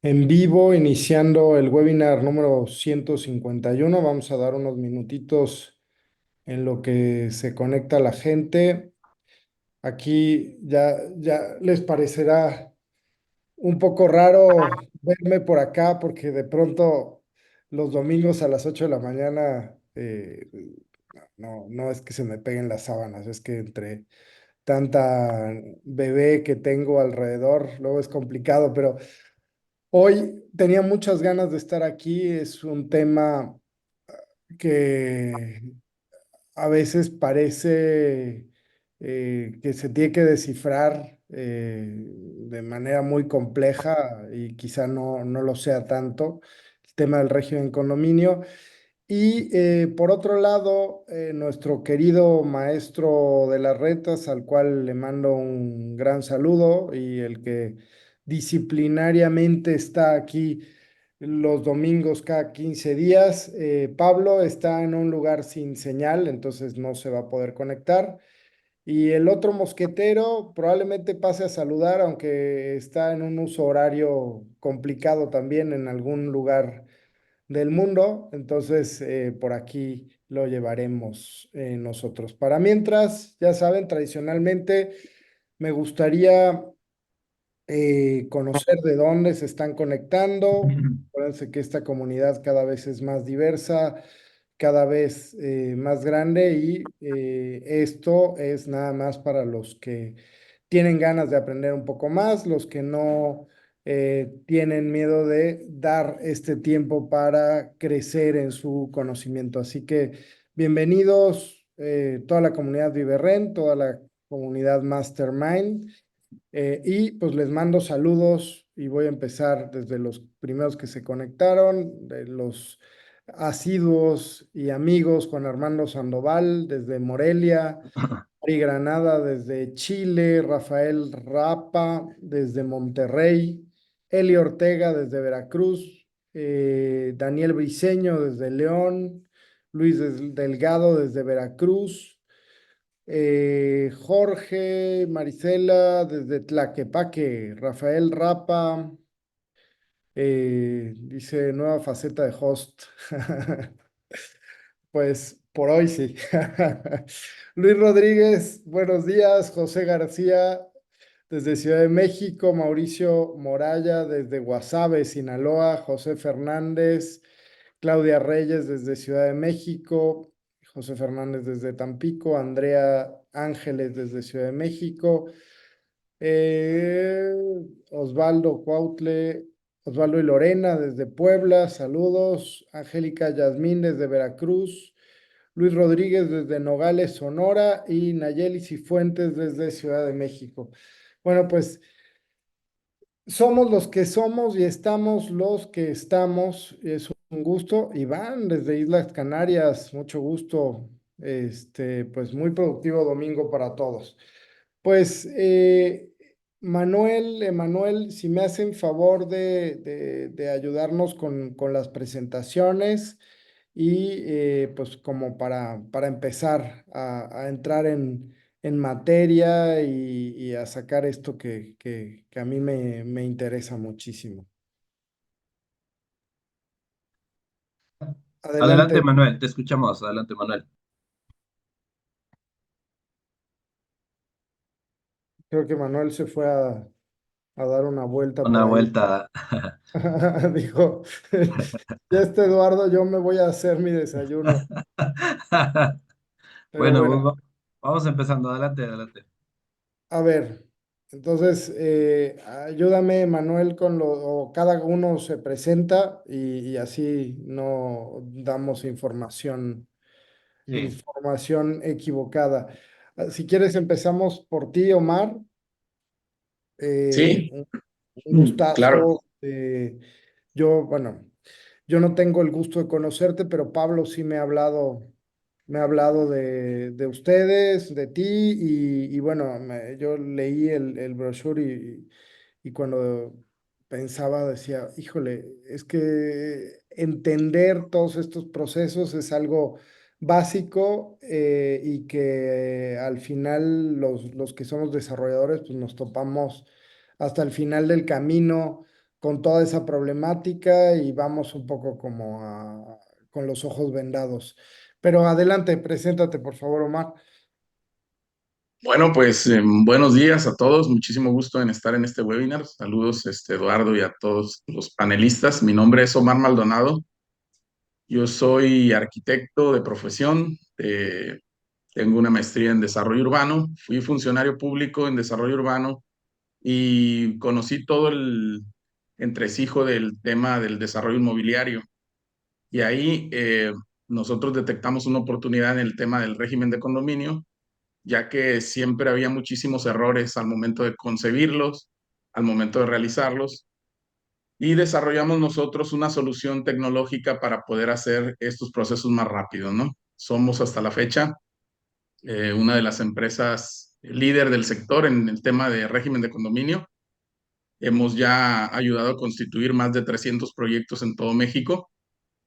En vivo, iniciando el webinar número 151. Vamos a dar unos minutitos en lo que se conecta la gente. Aquí ya les parecerá un poco raro verme por acá porque de pronto los domingos a las 8 de la mañana no es que se me peguen las sábanas, es que entre tanta bebé que tengo alrededor, luego es complicado, pero hoy tenía muchas ganas de estar aquí. Es un tema que a veces parece que se tiene que descifrar de manera muy compleja y quizá no lo sea tanto, el tema del régimen condominio. Y por otro lado, nuestro querido maestro de las retas, al cual le mando un gran saludo y el que disciplinariamente está aquí los domingos cada 15 días. Pablo está en un lugar sin señal, entonces no se va a poder conectar. Y el otro mosquetero probablemente pase a saludar, aunque está en un uso horario complicado también en algún lugar del mundo, entonces por aquí lo llevaremos nosotros. Para mientras, ya saben, tradicionalmente me gustaría conocer de dónde se están conectando. Acuérdense que esta comunidad cada vez es más diversa, cada vez más grande y esto es nada más para los que tienen ganas de aprender un poco más, los que no tienen miedo de dar este tiempo para crecer en su conocimiento. Así que bienvenidos toda la comunidad Viverren, toda la comunidad Mastermind. Y pues les mando saludos y voy a empezar desde los primeros que se conectaron, de los asiduos y amigos: Juan Armando Sandoval desde Morelia, Ari Granada desde Chile, Rafael Rapa desde Monterrey, Eli Ortega desde Veracruz, Daniel Briceño desde León, Luis Delgado desde Veracruz, Jorge, Marisela desde Tlaquepaque, Rafael Rapa, dice nueva faceta de host. Pues por hoy sí. Luis Rodríguez, buenos días. José García desde Ciudad de México, Mauricio Moraya desde Guasave, Sinaloa, José Fernández, Claudia Reyes desde Ciudad de México, José Fernández desde Tampico, Andrea Ángeles desde Ciudad de México, eh, Osvaldo Cuautle, Osvaldo y Lorena desde Puebla, saludos, Angélica Yasmín desde Veracruz, Luis Rodríguez desde Nogales, Sonora y Nayeli Cifuentes desde Ciudad de México. Bueno, pues somos los que somos y estamos los que estamos. Es un gusto. Iván, desde Islas Canarias, mucho gusto. Pues muy productivo domingo para todos. Pues Manuel, Emanuel, si me hacen favor de ayudarnos con las presentaciones y pues como para empezar a entrar en materia y a sacar esto que a mí me interesa muchísimo. Adelante, Adelante, Manuel, te escuchamos. Adelante, Manuel. creo que Manuel se fue a dar una vuelta por Una ahí. vuelta. Dijo, ya Eduardo, yo me voy a hacer mi desayuno. Pero Bueno, bueno, vamos empezando. Adelante, adelante. a ver, entonces ayúdame, Manuel, o cada uno se presenta y así no damos Sí. información equivocada. Si quieres, empezamos por ti, Omar. Sí, Un claro. gustazo. Bueno, yo no tengo el gusto de conocerte, pero Pablo sí me ha hablado de ustedes, de ti, y bueno, yo leí el brochure y cuando pensaba decía, híjole, es que entender todos estos procesos es algo básico y que al final los que somos desarrolladores pues nos topamos hasta el final del camino con toda esa problemática y vamos un poco como con los ojos vendados. Pero adelante, preséntate, por favor, Omar. Bueno, pues buenos días a todos. Muchísimo gusto en estar en este webinar. Saludos, Eduardo, y a todos los panelistas. Mi nombre es Omar Maldonado. Yo soy arquitecto de profesión. Tengo una maestría en desarrollo urbano. Fui funcionario público en desarrollo urbano y conocí todo el entresijo del tema del desarrollo inmobiliario. Y ahí nosotros detectamos una oportunidad en el tema del régimen de condominio, ya que siempre había muchísimos errores al momento de concebirlos, al momento de realizarlos, y desarrollamos nosotros una solución tecnológica para poder hacer estos procesos más rápidos, ¿no? Somos hasta la fecha una de las empresas líder del sector en el tema de régimen de condominio. Hemos ya ayudado a constituir más de 300 proyectos en todo México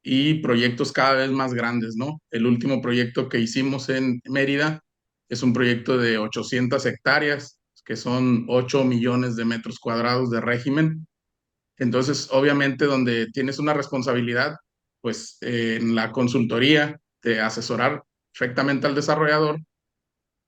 y proyectos cada vez más grandes, ¿no? El último proyecto que hicimos en Mérida es un proyecto de 800 hectáreas, que son 8 millones de metros cuadrados de régimen. Entonces, obviamente, donde tienes una responsabilidad, pues en la consultoría, de asesorar perfectamente al desarrollador,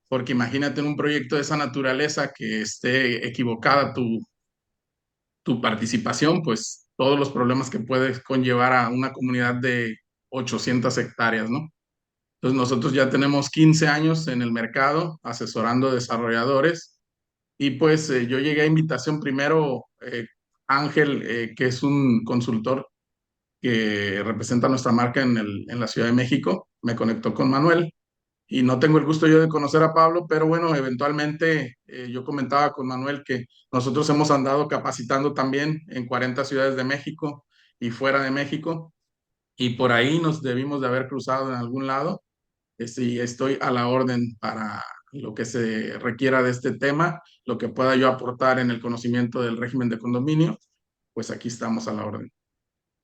porque imagínate en un proyecto de esa naturaleza que esté equivocada tu participación, pues todos los problemas que puede conllevar a una comunidad de 800 hectáreas, ¿no? Entonces nosotros ya tenemos 15 años en el mercado asesorando desarrolladores y pues yo llegué a invitación primero, Ángel, que es un consultor que representa nuestra marca en la Ciudad de México, me conectó con Manuel y no tengo el gusto yo de conocer a Pablo, pero bueno, eventualmente yo comentaba con Manuel que nosotros hemos andado capacitando también en 40 ciudades de México y fuera de México, y por ahí nos debimos de haber cruzado en algún lado. Y estoy a la orden para lo que se requiera de este tema, lo que pueda yo aportar en el conocimiento del régimen de condominio, pues aquí estamos a la orden.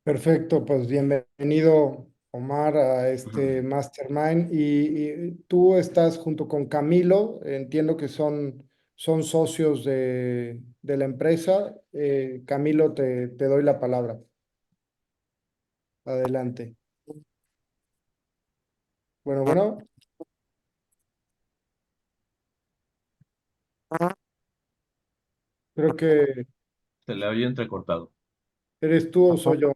Perfecto, pues bienvenido, Omar, a este Ujú. Mastermind. Y tú estás junto con Camilo, entiendo que son socios de la empresa. Camilo, te doy la palabra. Adelante. Bueno, bueno, creo que Se le oye entrecortado. eres tú o soy yo.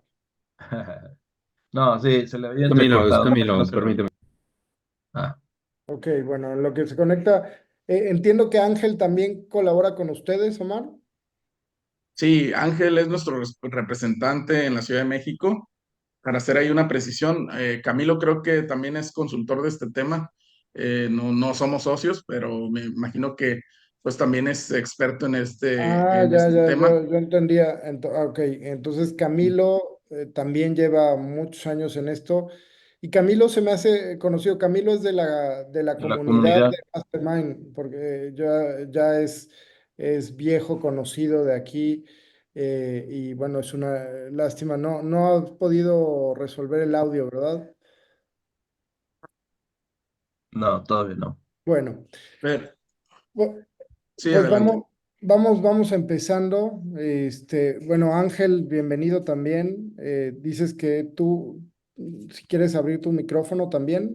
No, sí, se le oye Camilo, es entrecortado. No Camilo, se preocupe. permíteme. Ah, Ok, bueno, en lo que se conecta, entiendo que Ángel también colabora con ustedes, Omar. Sí, Ángel es nuestro representante en la Ciudad de México. Para hacer ahí una precisión, Camilo creo que también es consultor de este tema. No, no somos socios, pero me imagino que pues también es experto Ah, en ya, este ya, tema. yo entendía. Ok, entonces Camilo también lleva muchos años en esto. Y Camilo se me hace conocido. Camilo es de la de la comunidad comunidad. de Mastermind, porque ya es viejo conocido de aquí. Y bueno, es una lástima. No has podido resolver el audio, ¿verdad? No, todavía no. Bueno. Pero, Bu- sí, Pues adelante. vamos empezando. Bueno, Ángel, bienvenido también. Dices que tú, si quieres abrir tu micrófono también,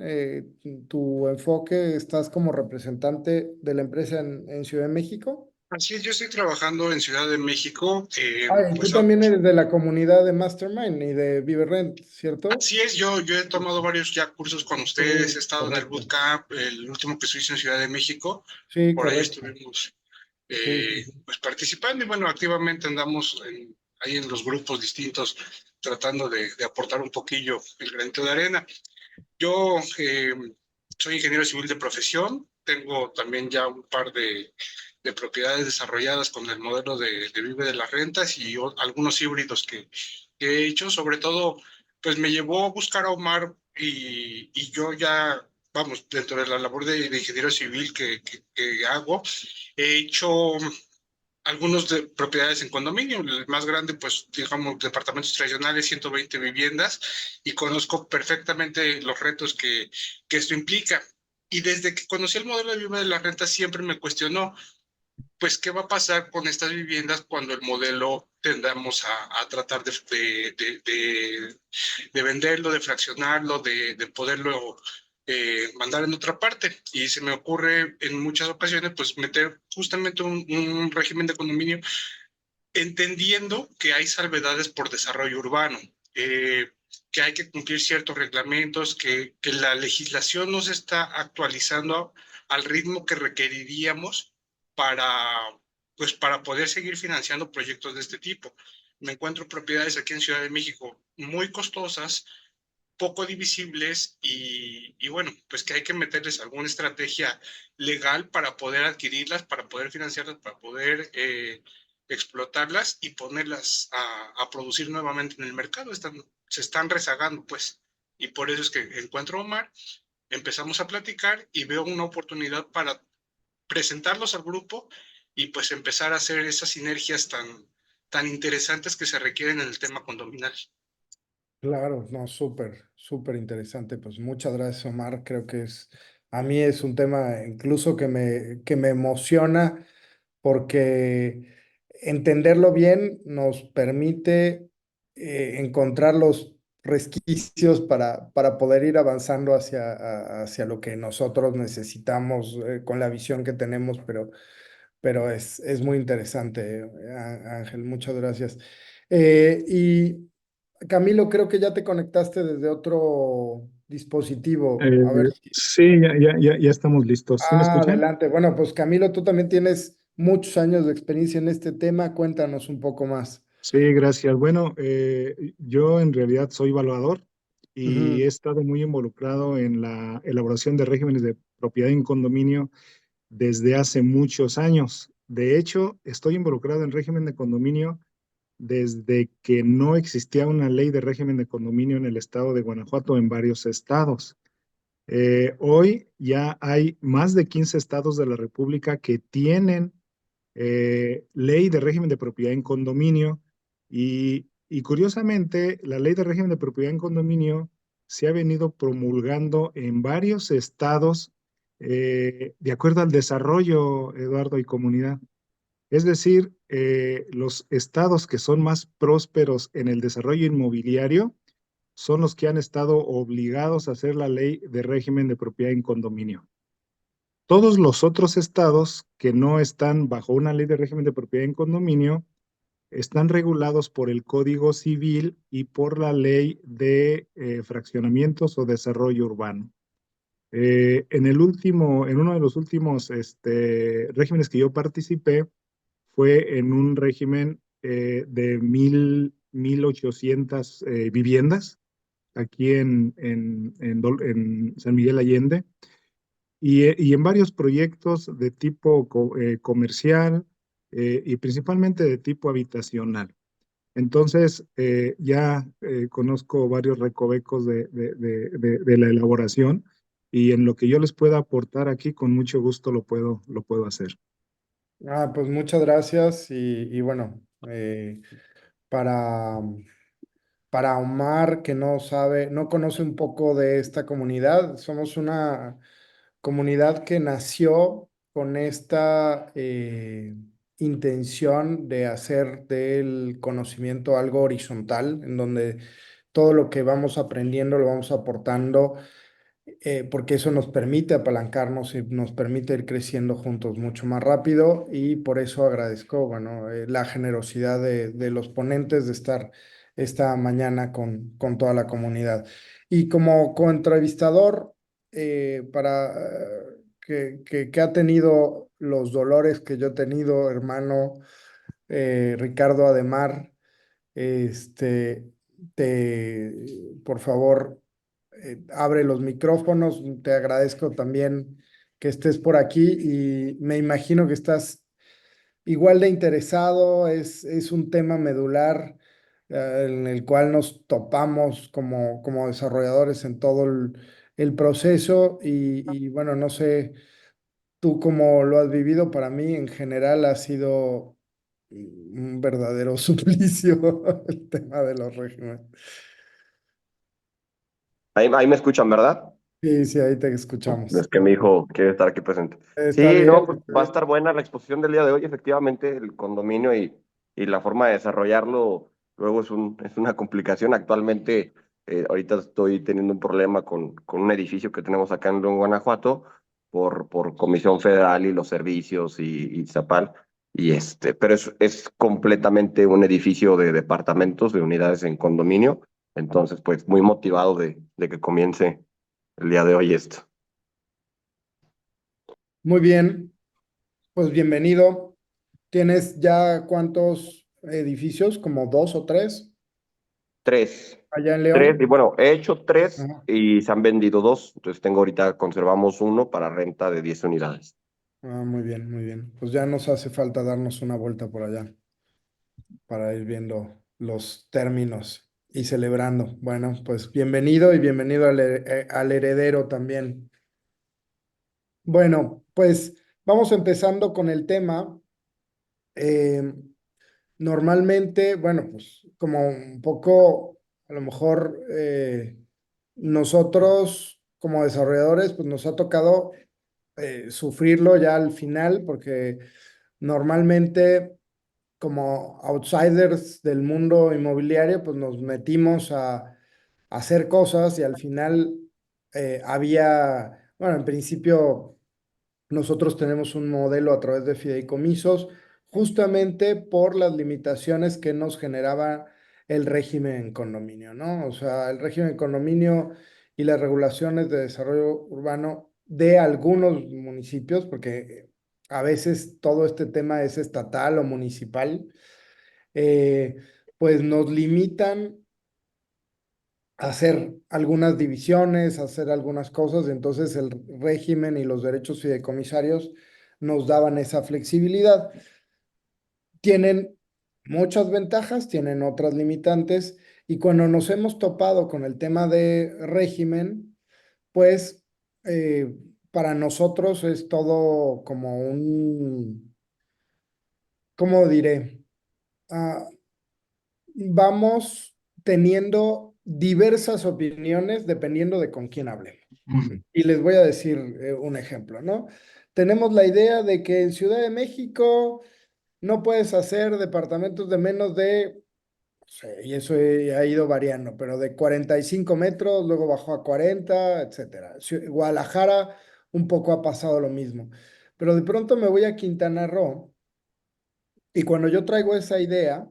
tu enfoque, estás como representante de la empresa en Ciudad de México. Así es, yo estoy trabajando en Ciudad de México. Ah, y tú Pues también eres de la comunidad de Mastermind y de Vive Rent, ¿cierto? así es, yo he tomado varios ya cursos con ustedes, he Sí, estado en el correcto. bootcamp, el último que se hizo en Ciudad de México, Sí, por ahí correcto. estuvimos Sí, sí, sí. pues participando y bueno, activamente andamos ahí en los grupos distintos tratando de aportar un poquillo el granito de arena. Yo soy ingeniero civil de profesión, tengo también ya un par de propiedades desarrolladas con el modelo de Vive de las Rentas y algunos híbridos que he hecho. Sobre todo, pues me llevó a buscar a Omar y yo ya, vamos, dentro de la labor de ingeniero civil que hago, he hecho algunos de propiedades en condominio, el más grande, pues digamos, departamentos tradicionales, 120 viviendas, y conozco perfectamente los retos que esto implica. Y desde que conocí el modelo de vivienda de la renta, siempre me cuestionó, pues, ¿qué va a pasar con estas viviendas cuando el modelo tendamos a tratar de venderlo, de fraccionarlo, de poderlo mandar en otra parte. Y se me ocurre en muchas ocasiones pues meter justamente un régimen de condominio, entendiendo que hay salvedades por desarrollo urbano, que hay que cumplir ciertos reglamentos, que la legislación no se está actualizando al ritmo que requeriríamos para, pues, para poder seguir financiando proyectos de este tipo. Me encuentro propiedades aquí en Ciudad de México muy costosas, poco divisibles y bueno, pues que hay que meterles alguna estrategia legal para poder adquirirlas, para poder financiarlas, para poder explotarlas y ponerlas a producir nuevamente en el mercado. Se están rezagando, pues. Y por eso es que encuentro a Omar, empezamos a platicar y veo una oportunidad para presentarlos al grupo y pues empezar a hacer esas sinergias tan interesantes que se requieren en el tema condominal. Claro, no, súper, súper interesante. Pues muchas gracias, Omar. Creo que a mí es un tema incluso que me emociona porque entenderlo bien nos permite encontrar los resquicios para poder ir avanzando hacia lo que nosotros necesitamos con la visión que tenemos, pero es muy interesante, Ángel, muchas gracias. Y Camilo, creo que ya te conectaste desde otro dispositivo. A ver si... Sí, ya estamos listos. ¿Sí me escuchan? Adelante. Bueno, pues Camilo, tú también tienes muchos años de experiencia en este tema. Cuéntanos un poco más. Sí, gracias. Bueno, yo en realidad soy evaluador y he Ujú. estado muy involucrado en la elaboración de regímenes de propiedad en condominio desde hace muchos años. De hecho, estoy involucrado en régimen de condominio desde que no existía una ley de régimen de condominio en el estado de Guanajuato, en varios estados. Hoy ya hay más de 15 estados de la República que tienen ley de régimen de propiedad en condominio y curiosamente la ley de régimen de propiedad en condominio se ha venido promulgando en varios estados de acuerdo al desarrollo, Eduardo, y comunidad. Es decir, los estados que son más prósperos en el desarrollo inmobiliario son los que han estado obligados a hacer la ley de régimen de propiedad en condominio. Todos los otros estados que no están bajo una ley de régimen de propiedad en condominio están regulados por el Código Civil y por la ley de fraccionamientos o desarrollo urbano. En uno de los últimos regímenes que yo participé fue en un régimen de 1,800 viviendas aquí en San Miguel Allende y en varios proyectos de tipo comercial y principalmente de tipo habitacional. Entonces, ya conozco varios recovecos de la elaboración y en lo que yo les pueda aportar aquí, con mucho gusto lo puedo hacer. Pues muchas gracias. Y bueno, para, para Omar, que no sabe, no conoce un poco de esta comunidad, somos una comunidad que nació con esta intención de hacer del conocimiento algo horizontal, en donde todo lo que vamos aprendiendo lo vamos aportando, porque eso nos permite apalancarnos y nos permite ir creciendo juntos mucho más rápido y por eso agradezco, bueno, la generosidad de los ponentes de estar esta mañana con toda la comunidad. Y como coentrevistador, que ha tenido los dolores que yo he tenido, hermano Ricardo Ademar, este, por favor, abre los micrófonos. Te agradezco también que estés por aquí y me imagino que estás igual de interesado. Es un tema medular en el cual nos topamos como desarrolladores en todo el proceso y bueno, no sé tú cómo lo has vivido. Para mí en general ha sido un verdadero suplicio el tema de los regímenes. Ahí me escuchan, ¿verdad? Sí, sí, ahí te escuchamos. Es que mi hijo quiere estar aquí presente. Está Sí, bien, no, pues está va a bien. estar buena la exposición del día de hoy. Efectivamente, el condominio y y la forma de desarrollarlo luego es una complicación. Actualmente, ahorita estoy teniendo un problema con un edificio que tenemos acá en León, Guanajuato, por Comisión Federal y los servicios y Zapal. Pero es completamente un edificio de departamentos, de unidades en condominio. Entonces, pues muy motivado de que comience el día de hoy esto. Muy bien, pues bienvenido. ¿Tienes ya cuántos edificios? ¿Como 2 o 3 Tres. allá en Tres, León? y bueno, he hecho tres Ajá. y se han vendido dos. Entonces tengo ahorita, conservamos uno para renta de 10 unidades. Muy bien, muy bien. Pues ya nos hace falta darnos una vuelta por allá para ir viendo los términos y celebrando. Bueno, pues bienvenido y bienvenido al heredero también. Bueno, pues vamos empezando con el tema. Eh, Normalmente, bueno, pues como un poco, a lo mejor nosotros como desarrolladores, pues nos ha tocado sufrirlo ya al final, porque normalmente como outsiders del mundo inmobiliario, pues nos metimos a hacer cosas y al final bueno, en principio nosotros tenemos un modelo a través de fideicomisos, justamente por las limitaciones que nos generaba el régimen en condominio, ¿no? O sea, el régimen en condominio y las regulaciones de desarrollo urbano de algunos municipios, porque a veces todo este tema es estatal o municipal, eh, pues nos limitan a hacer algunas divisiones, a hacer algunas cosas, entonces el régimen y los derechos fideicomisarios nos daban esa flexibilidad. Tienen muchas ventajas, tienen otras limitantes, y cuando nos hemos topado con el tema de régimen, pues para nosotros es todo como ¿cómo diré? Ah, Vamos teniendo diversas opiniones dependiendo de con quién hablemos. Y les voy a decir un ejemplo, ¿no? Tenemos la idea de que en Ciudad de México no puedes hacer departamentos de menos de, no sé, y eso ha ido variando, pero de 45 metros, luego bajó a 40, etcétera. Guadalajara un poco ha pasado lo mismo. Pero de pronto me voy a Quintana Roo y cuando yo traigo esa idea,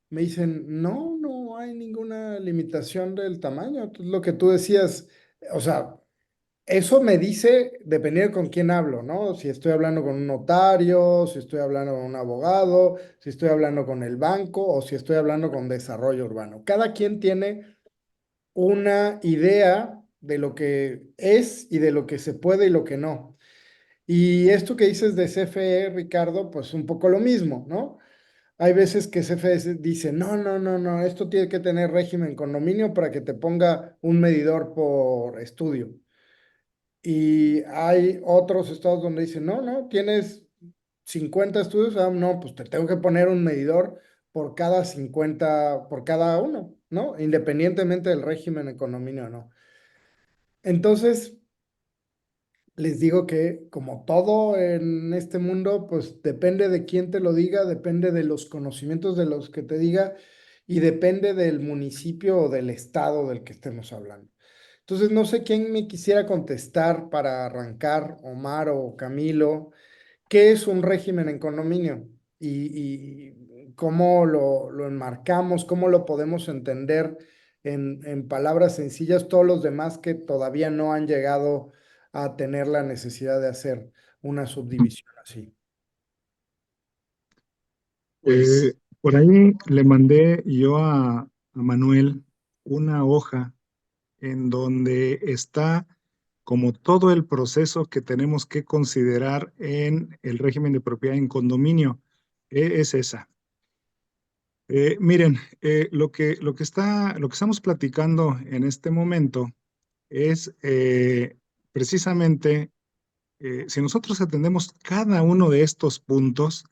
me dicen, no, no hay ninguna limitación del tamaño. Entonces, lo que tú decías, o sea, eso me dice, dependiendo con quién hablo, ¿no? Si estoy hablando con un notario, si estoy hablando con un abogado, si estoy hablando con el banco o si estoy hablando con desarrollo urbano. Cada quien tiene una idea de lo que es y de lo que se puede y lo que no. Y esto que dices de CFE, Ricardo, pues un poco lo mismo, ¿no? Hay veces que CFE dice, no, no, no, no, esto tiene que tener régimen condominio para que te ponga un medidor por estudio. Y hay otros estados donde dicen, no, no, tienes 50 estudios, no, pues te tengo que poner un medidor por cada 50, por cada uno, ¿no? Independientemente del régimen en condominio o no. Entonces, les digo que como todo en este mundo, pues depende de quién te lo diga, depende de los conocimientos de los que te diga y depende del municipio o del estado del que estemos hablando. Entonces, no sé quién me quisiera contestar para arrancar, Omar o Camilo, ¿qué es un régimen en condominio? Y cómo lo enmarcamos, cómo lo podemos entender en palabras sencillas todos los demás que todavía no han llegado a tener la necesidad de hacer una subdivisión así. Pues, Por ahí le mandé yo a Manuel una hoja en donde está como todo el proceso que tenemos que considerar en el régimen de propiedad en condominio. Es esa. Miren, lo que estamos platicando en este momento es precisamente si nosotros atendemos cada uno de estos puntos,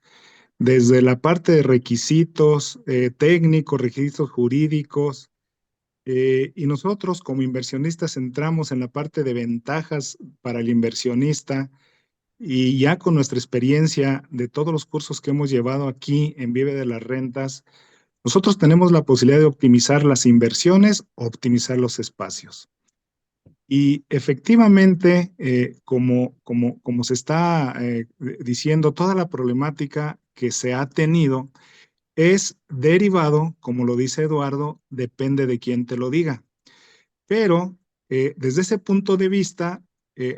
desde la parte de requisitos técnicos, requisitos jurídicos, y nosotros como inversionistas entramos en la parte de ventajas para el inversionista y ya con nuestra experiencia de todos los cursos que hemos llevado aquí en Vive de las Rentas, nosotros tenemos la posibilidad de optimizar las inversiones, optimizar los espacios. Y efectivamente, como se está diciendo, toda la problemática que se ha tenido es derivado, como lo dice Eduardo, depende de quién te lo diga. Pero desde ese punto de vista,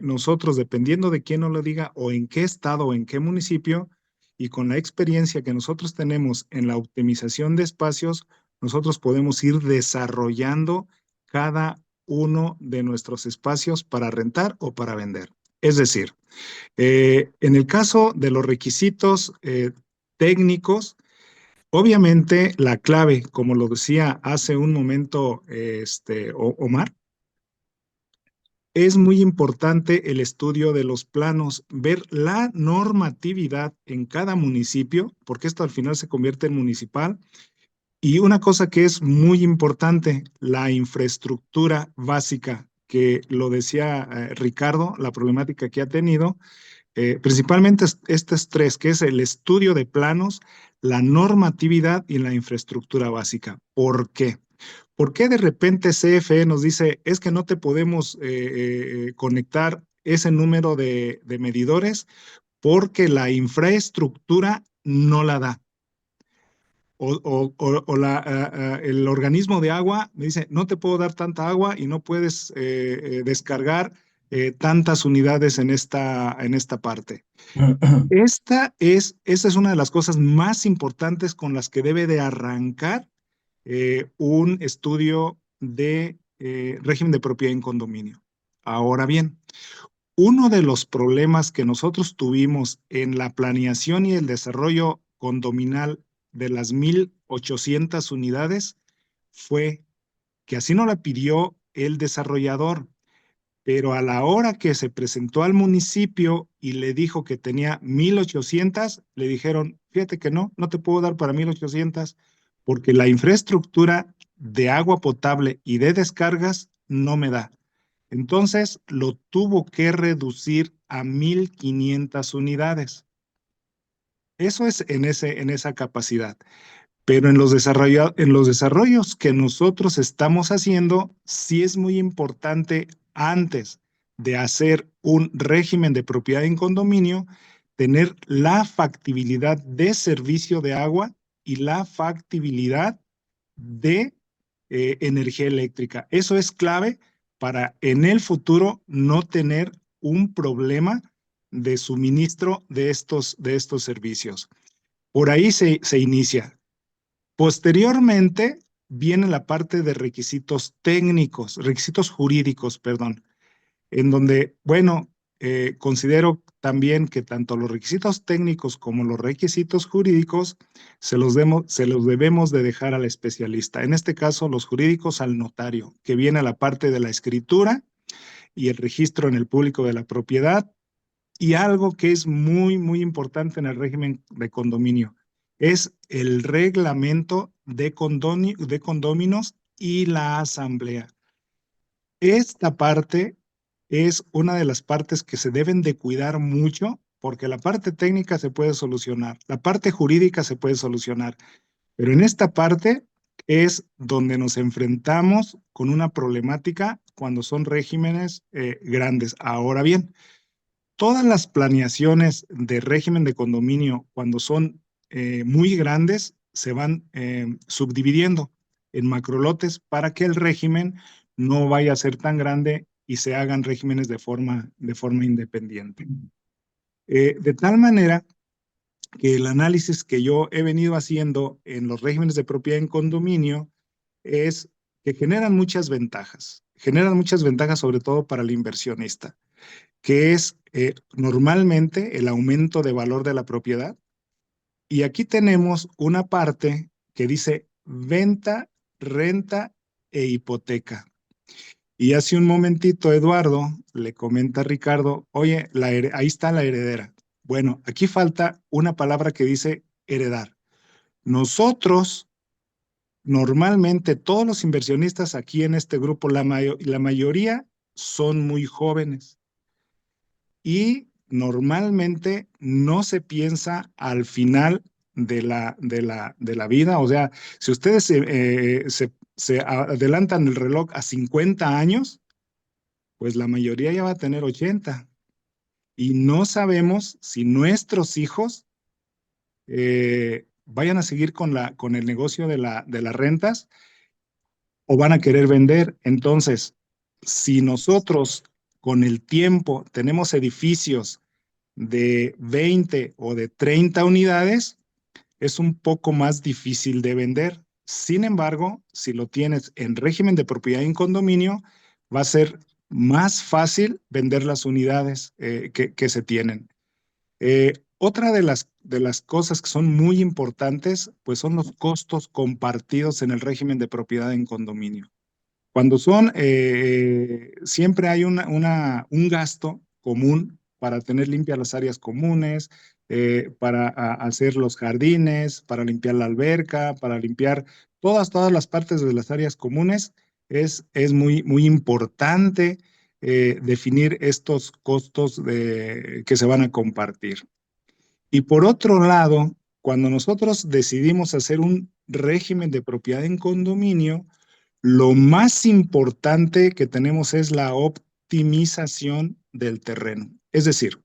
nosotros, dependiendo de quién nos lo diga o en qué estado o en qué municipio, y con la experiencia que nosotros tenemos en la optimización de espacios, nosotros podemos ir desarrollando cada uno de nuestros espacios para rentar o para vender. Es decir, en el caso de los requisitos técnicos, obviamente la clave, como lo decía hace un momento Omar, es muy importante el estudio de los planos, ver la normatividad en cada municipio, porque esto al final se convierte en municipal. Y una cosa que es muy importante, la infraestructura básica, que lo decía Ricardo, la problemática que ha tenido, principalmente estos tres, que es el estudio de planos, la normatividad y la infraestructura básica. ¿Por qué? ¿Por qué de repente CFE nos dice, es que no te podemos conectar ese número de medidores porque la infraestructura no la da? El organismo de agua me dice, no te puedo dar tanta agua y no puedes descargar tantas unidades en esta parte. Esa es una de las cosas más importantes con las que debe de arrancar un estudio de régimen de propiedad en condominio. Ahora bien, uno de los problemas que nosotros tuvimos en la planeación y el desarrollo condominal de las 1,800 unidades fue que así no la pidió el desarrollador, pero a la hora que se presentó al municipio y le dijo que tenía 1,800, le dijeron, fíjate que no te puedo dar para 1,800 porque la infraestructura de agua potable y de descargas no me da. Entonces lo tuvo que reducir a 1,500 unidades. Eso es en esa capacidad. Pero en los desarrollos que nosotros estamos haciendo, sí es muy importante antes de hacer un régimen de propiedad en condominio, tener la factibilidad de servicio de agua y la factibilidad de energía eléctrica. Eso es clave para en el futuro no tener un problema de suministro de estos servicios. Por ahí se inicia. Posteriormente viene la parte de requisitos jurídicos, perdón, en donde, bueno, considero también que tanto los requisitos técnicos como los requisitos jurídicos se los debemos de dejar al especialista. En este caso, los jurídicos al notario, que viene a la parte de la escritura y el registro en el público de la propiedad, y algo que es muy, muy importante en el régimen de condominio, es el reglamento de condóminos y la asamblea. Esta parte es una de las partes que se deben de cuidar mucho, porque la parte técnica se puede solucionar, la parte jurídica se puede solucionar, pero en esta parte es donde nos enfrentamos con una problemática cuando son regímenes grandes. Ahora bien, todas las planeaciones de régimen de condominio, cuando son muy grandes, se van subdividiendo en macrolotes para que el régimen no vaya a ser tan grande y se hagan regímenes de forma independiente. De tal manera que el análisis que yo he venido haciendo en los regímenes de propiedad en condominio es que generan muchas ventajas sobre todo para el inversionista, que es normalmente el aumento de valor de la propiedad. Y aquí tenemos una parte que dice venta, renta e hipoteca. Y hace un momentito Eduardo le comenta a Ricardo, oye, ahí está la heredera. Bueno, aquí falta una palabra que dice heredar. Nosotros, normalmente todos los inversionistas aquí en este grupo, la mayoría son muy jóvenes. Y normalmente no se piensa al final de la vida. O sea, si ustedes se adelantan el reloj a 50 años, pues la mayoría ya va a tener 80. Y no sabemos si nuestros hijos vayan a seguir con el negocio de las rentas o van a querer vender. Entonces, si nosotros con el tiempo tenemos edificios de 20 o de 30 unidades, es un poco más difícil de vender. Sin embargo, si lo tienes en régimen de propiedad en condominio, va a ser más fácil vender las unidades que se tienen. Otra de las cosas que son muy importantes, pues son los costos compartidos en el régimen de propiedad en condominio. Cuando son, siempre hay un gasto común para tener limpias las áreas comunes, para hacer los jardines, para limpiar la alberca, para limpiar todas las partes de las áreas comunes. Es muy importante definir estos costos que se van a compartir. Y por otro lado, cuando nosotros decidimos hacer un régimen de propiedad en condominio, lo más importante que tenemos es la optimización del terreno. Es decir,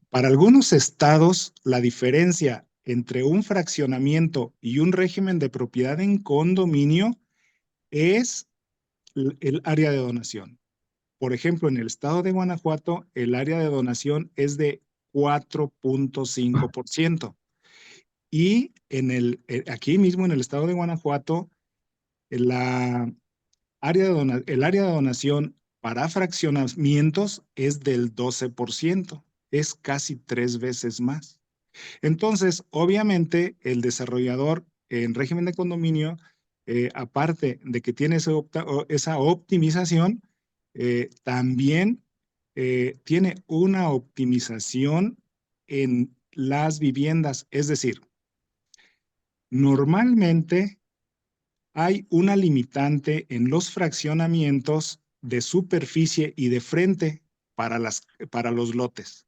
para algunos estados, la diferencia entre un fraccionamiento y un régimen de propiedad en condominio es el área de donación. Por ejemplo, en el estado de Guanajuato, el área de donación es de 4.5%. Y aquí mismo en el estado de Guanajuato, la el área de donación para fraccionamientos es del 12%, es casi 3 veces más. Entonces, obviamente, el desarrollador en régimen de condominio, aparte de que tiene esa optimización, también tiene una optimización en las viviendas. Es decir, normalmente hay una limitante en los fraccionamientos de superficie y de frente para los lotes.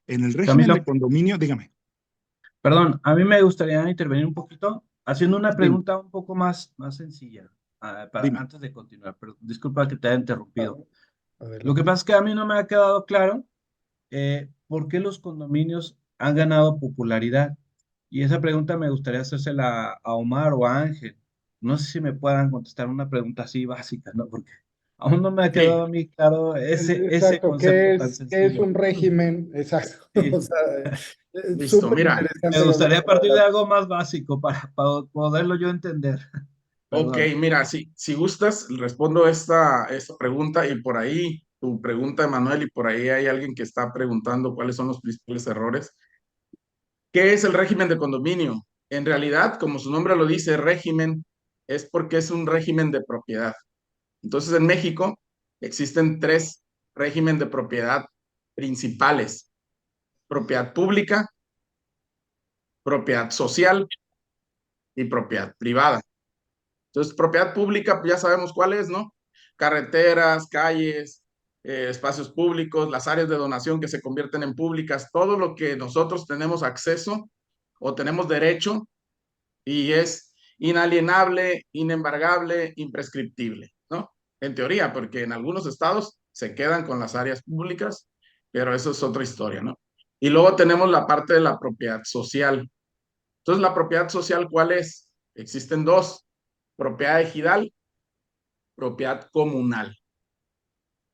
En el régimen de Camilo, condominio, dígame. perdón, a mí me gustaría intervenir un poquito haciendo una Dime, pregunta un poco más sencilla, dime. antes de continuar, pero disculpa que te haya interrumpido. Lo que Adelante. pasa es que a mí no me ha quedado claro por qué los condominios han ganado popularidad. Y esa pregunta me gustaría hacérsela a Omar o a Ángel. No sé si me puedan contestar una pregunta así básica, ¿no? Porque aún no me ha quedado Sí, a mí claro ese Exacto, concepto tan qué es sencillo. un régimen? Exacto. O Sí, sea, es listo. súper Mira, me interesante lo que gustaría acaba partir de de algo más básico para poderlo yo entender. ok, Perdón. mira, si gustas, respondo esta pregunta y por ahí, tu pregunta, Manuel, y por ahí hay alguien que está preguntando cuáles son los principales errores. ¿Qué es el régimen de condominio? En realidad, como su nombre lo dice, régimen es porque es un régimen de propiedad. Entonces, en México existen tres regímenes de propiedad principales: propiedad pública, propiedad social y propiedad privada. Entonces, propiedad pública, pues ya sabemos cuál es, ¿no? Carreteras, calles, espacios públicos, las áreas de donación que se convierten en públicas, todo lo que nosotros tenemos acceso o tenemos derecho y es inalienable, inembargable, imprescriptible, ¿no? En teoría, porque en algunos estados se quedan con las áreas públicas, pero eso es otra historia, ¿no? Y luego tenemos la parte de la propiedad social. Entonces, la propiedad social, ¿cuál es? Existen dos: propiedad ejidal, propiedad comunal.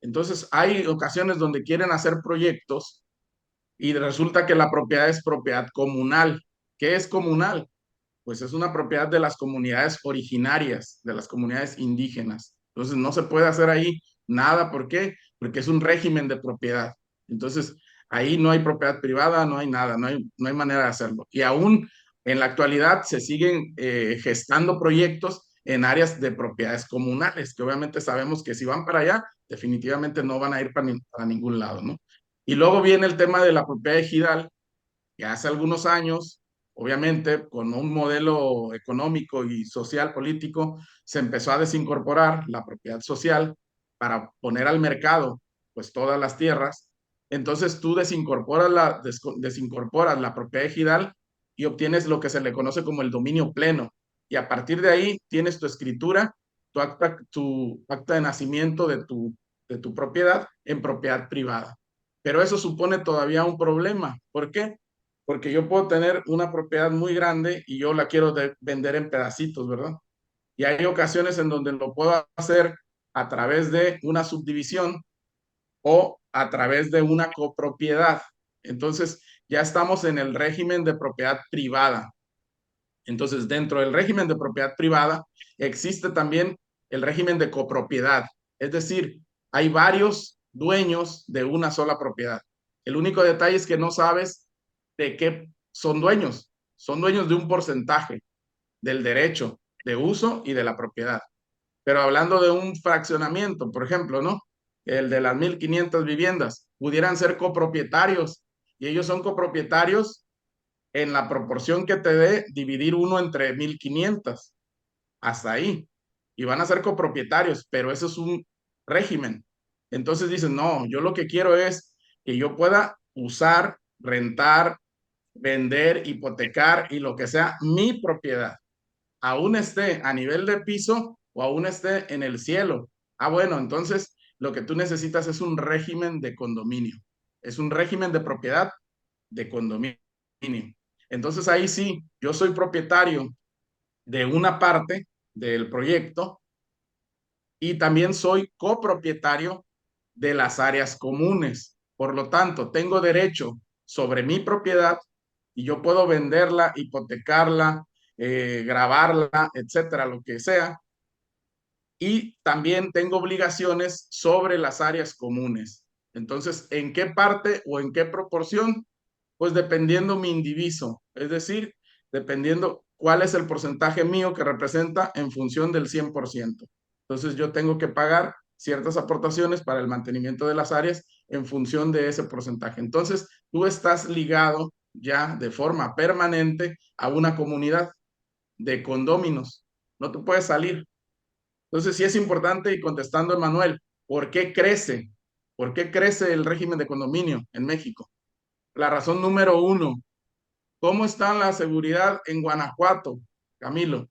Entonces, hay ocasiones donde quieren hacer proyectos y resulta que la propiedad es propiedad comunal. ¿Qué es comunal? Pues es una propiedad de las comunidades originarias, de las comunidades indígenas. Entonces, no se puede hacer ahí nada. ¿Por qué? Porque es un régimen de propiedad. Entonces, ahí no hay propiedad privada, no hay nada, no hay manera de hacerlo. Y aún en la actualidad se siguen gestando proyectos en áreas de propiedades comunales, que obviamente sabemos que si van para allá, definitivamente no van a ir para ningún lado, ¿no? Y luego viene el tema de la propiedad ejidal, que hace algunos años, obviamente, con un modelo económico y social político, se empezó a desincorporar la propiedad social para poner al mercado, pues, todas las tierras. Entonces tú desincorporas la propiedad ejidal y obtienes lo que se le conoce como el dominio pleno. Y a partir de ahí tienes tu escritura, tu acta de nacimiento de tu propiedad en propiedad privada. Pero eso supone todavía un problema. ¿Por qué? Porque yo puedo tener una propiedad muy grande y yo la quiero vender en pedacitos, ¿verdad? Y hay ocasiones en donde lo puedo hacer a través de una subdivisión o a través de una copropiedad. Entonces, ya estamos en el régimen de propiedad privada. Entonces, dentro del régimen de propiedad privada, existe también el régimen de copropiedad. Es decir, hay varios dueños de una sola propiedad. El único detalle es que no sabes de qué son dueños. Son dueños de un porcentaje del derecho de uso y de la propiedad. Pero hablando de un fraccionamiento, por ejemplo, ¿no? El de las 1,500 viviendas, pudieran ser copropietarios y ellos son copropietarios en la proporción que te dé dividir uno entre 1,500, hasta ahí. Y van a ser copropietarios, pero eso es un régimen. Entonces dicen, no, yo lo que quiero es que yo pueda usar, rentar, vender, hipotecar y lo que sea mi propiedad, aún esté a nivel de piso o aún esté en el cielo. Ah, bueno, entonces lo que tú necesitas es un régimen de condominio. Es un régimen de propiedad de condominio. Entonces ahí sí, yo soy propietario de una parte del proyecto y también soy copropietario de las áreas comunes. Por lo tanto, tengo derecho sobre mi propiedad y yo puedo venderla, hipotecarla, grabarla, etcétera, lo que sea. Y también tengo obligaciones sobre las áreas comunes. Entonces, ¿en qué parte o en qué proporción? Pues dependiendo mi indiviso, es decir, dependiendo cuál es el porcentaje mío que representa en función del 100%. Entonces, yo tengo que pagar ciertas aportaciones para el mantenimiento de las áreas en función de ese porcentaje. Entonces, tú estás ligado ya de forma permanente a una comunidad de condóminos. No te puedes salir. Entonces, sí es importante, y contestando a Emanuel, ¿por qué crece? ¿Por qué crece el régimen de condominio en México? La razón número uno, ¿cómo está la seguridad en Guanajuato, Camilo?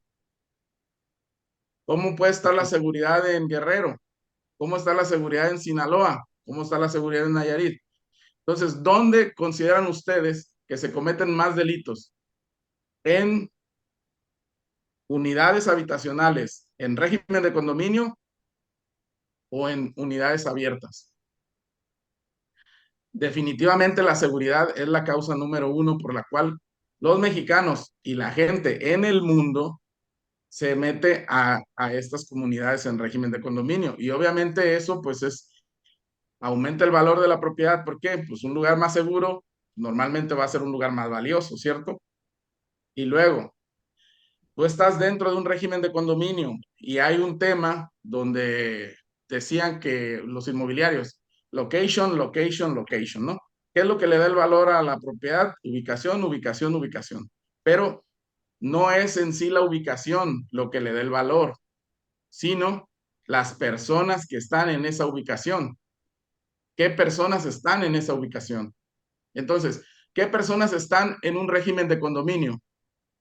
¿Cómo puede estar la seguridad en Guerrero? ¿Cómo está la seguridad en Sinaloa? ¿Cómo está la seguridad en Nayarit? Entonces, ¿dónde consideran ustedes que se cometen más delitos? ¿En unidades habitacionales, en régimen de condominio o en unidades abiertas? Definitivamente la seguridad es la causa número uno por la cual los mexicanos y la gente en el mundo se mete a estas comunidades en régimen de condominio. Y obviamente eso pues aumenta el valor de la propiedad. ¿Por qué? Pues un lugar más seguro normalmente va a ser un lugar más valioso, ¿cierto? Y luego, tú estás dentro de un régimen de condominio y hay un tema donde decían que los inmobiliarios, location, location, location, ¿no? ¿Qué es lo que le da el valor a la propiedad? Ubicación, ubicación, ubicación. Pero no es en sí la ubicación lo que le da el valor, sino las personas que están en esa ubicación. ¿Qué personas están en esa ubicación? Entonces, ¿qué personas están en un régimen de condominio?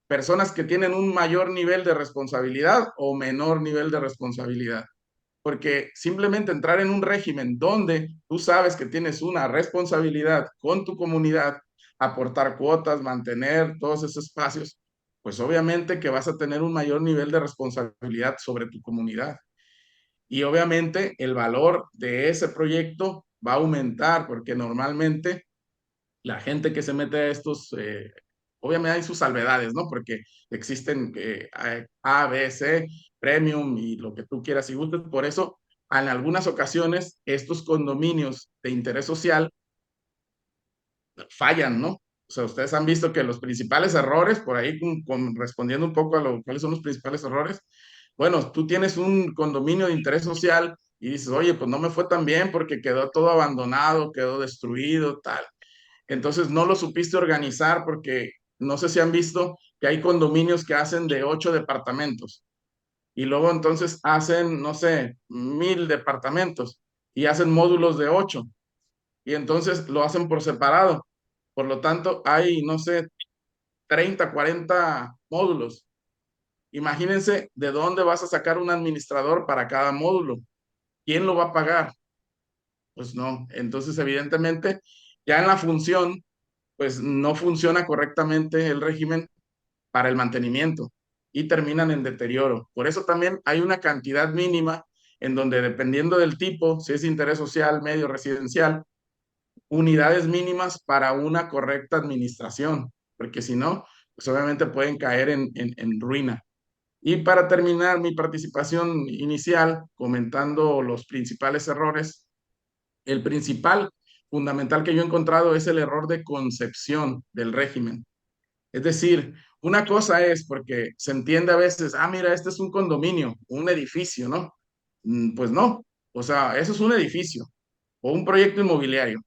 Personas que tienen un mayor nivel de responsabilidad o menor nivel de responsabilidad. Porque simplemente entrar en un régimen donde tú sabes que tienes una responsabilidad con tu comunidad, aportar cuotas, mantener todos esos espacios, pues obviamente que vas a tener un mayor nivel de responsabilidad sobre tu comunidad. Y obviamente el valor de ese proyecto va a aumentar porque normalmente la gente que se mete a estos, obviamente hay sus salvedades, ¿no? Porque existen A, B, C, Premium y lo que tú quieras y gustes. Por eso, en algunas ocasiones, estos condominios de interés social fallan, ¿no? O sea, ustedes han visto que los principales errores, por ahí respondiendo un poco a cuáles son los principales errores, bueno, tú tienes un condominio de interés social y dices, oye, pues no me fue tan bien porque quedó todo abandonado, quedó destruido, tal. Entonces no lo supiste organizar porque no sé si han visto que hay condominios que hacen de 8 departamentos y luego entonces hacen, no sé, 1,000 departamentos y hacen módulos de 8. y entonces lo hacen por separado. Por lo tanto, hay, no sé, 30, 40 módulos. Imagínense de dónde vas a sacar un administrador para cada módulo. ¿Quién lo va a pagar? Pues no. Entonces, evidentemente, ya en la función, pues no funciona correctamente el régimen para el mantenimiento y terminan en deterioro. Por eso también hay una cantidad mínima en donde, dependiendo del tipo, si es interés social, medio, residencial, unidades mínimas para una correcta administración, porque si no, pues obviamente pueden caer en ruina. Y para terminar mi participación inicial, comentando los principales errores, el principal fundamental que yo he encontrado es el error de concepción del régimen. Es decir, una cosa es porque se entiende a veces, ah, mira, este es un condominio, un edificio, ¿no? Pues no, o sea, eso es un edificio o un proyecto inmobiliario.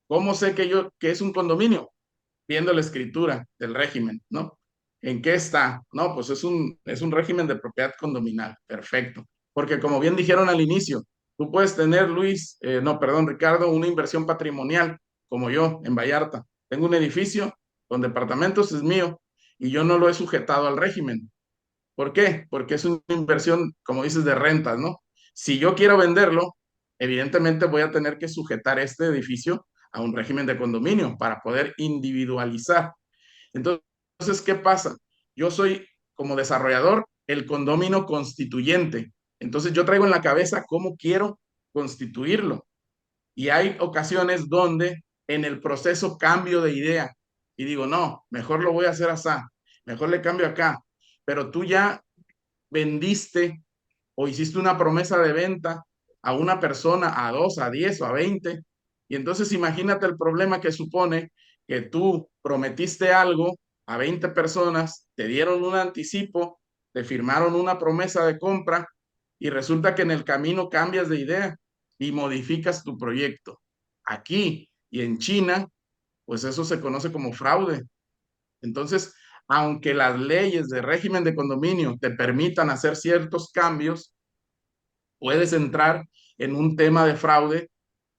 ¿Cómo sé que es un condominio? Viendo la escritura del régimen, ¿no? ¿En qué está? No, pues es un régimen de propiedad condominal. Perfecto. Porque como bien dijeron al inicio, tú puedes tener, Luis, no, perdón, Ricardo, una inversión patrimonial, como yo, en Vallarta. Tengo un edificio con departamentos, es mío, y yo no lo he sujetado al régimen. ¿Por qué? Porque es una inversión, como dices, de rentas, ¿no? Si yo quiero venderlo, evidentemente voy a tener que sujetar este edificio a un régimen de condominio para poder individualizar. Entonces, ¿qué pasa? Yo soy, como desarrollador, el condominio constituyente. Entonces, yo traigo en la cabeza cómo quiero constituirlo. Y hay ocasiones donde en el proceso cambio de idea y digo, no, mejor lo voy a hacer así, mejor le cambio acá. Pero tú ya vendiste o hiciste una promesa de venta a una persona, a 2, a 10 o a 20. Y entonces imagínate el problema que supone que tú prometiste algo a 20 personas, te dieron un anticipo, te firmaron una promesa de compra y resulta que en el camino cambias de idea y modificas tu proyecto. Aquí y en China, pues eso se conoce como fraude. Entonces, aunque las leyes de régimen de condominio te permitan hacer ciertos cambios, puedes entrar en un tema de fraude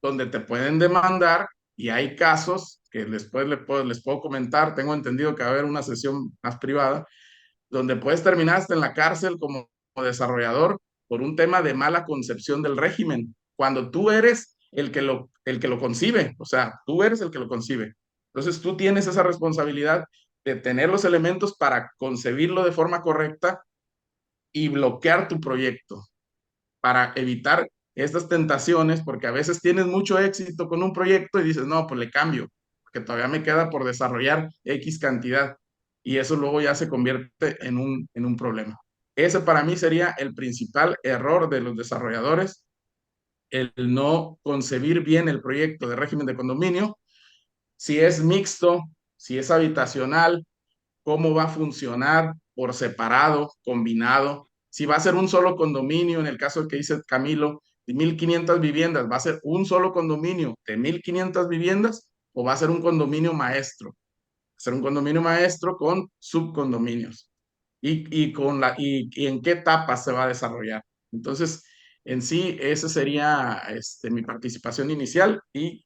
donde te pueden demandar y hay casos que después les puedo comentar, tengo entendido que va a haber una sesión más privada, donde puedes terminar hasta en la cárcel como desarrollador por un tema de mala concepción del régimen, cuando tú eres el que lo concibe, o sea, tú eres el que lo concibe. Entonces tú tienes esa responsabilidad de tener los elementos para concebirlo de forma correcta y bloquear tu proyecto para evitar estas tentaciones, porque a veces tienes mucho éxito con un proyecto y dices, no, pues le cambio, porque todavía me queda por desarrollar X cantidad y eso luego ya se convierte en un problema. Ese para mí sería el principal error de los desarrolladores, el no concebir bien el proyecto de régimen de condominio, si es mixto, si es habitacional, cómo va a funcionar por separado, combinado, si va a ser un solo condominio, en el caso que dice Camilo, de 1,500 viviendas, ¿va a ser un solo condominio de 1,500 viviendas o va a ser un condominio maestro? Va a ser un condominio maestro con subcondominios. Y en qué etapa se va a desarrollar. Entonces, en sí, esa sería mi participación inicial y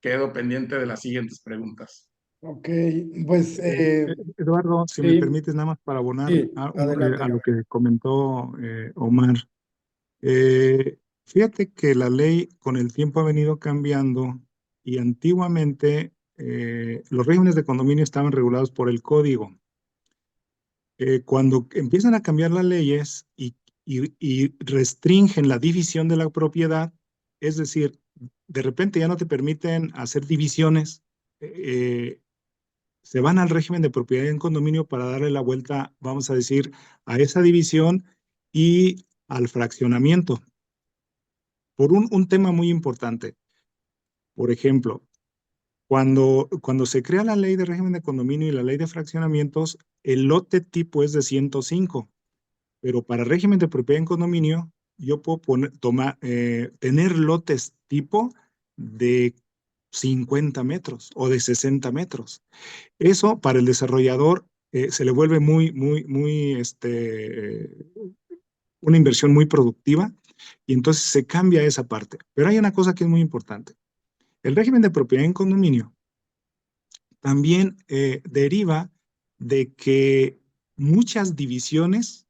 quedo pendiente de las siguientes preguntas. Ok, pues Eduardo, si me sí, permites nada más para abonar sí, adelante, a lo Gabriel. que comentó Omar. Fíjate que la ley con el tiempo ha venido cambiando y antiguamente los regímenes de condominio estaban regulados por el código. Cuando empiezan a cambiar las leyes y restringen la división de la propiedad, es decir, de repente ya no te permiten hacer divisiones, se van al régimen de propiedad en condominio para darle la vuelta, vamos a decir, a esa división y al fraccionamiento. Por un tema muy importante. Por ejemplo, cuando se crea la ley de régimen de condominio y la ley de fraccionamientos, el lote tipo es de 105, pero para régimen de propiedad en condominio, yo puedo tener lotes tipo de 50 metros o de 60 metros. Eso para el desarrollador se le vuelve una inversión muy productiva y entonces se cambia esa parte. Pero hay una cosa que es muy importante. El régimen de propiedad en condominio también deriva de que muchas divisiones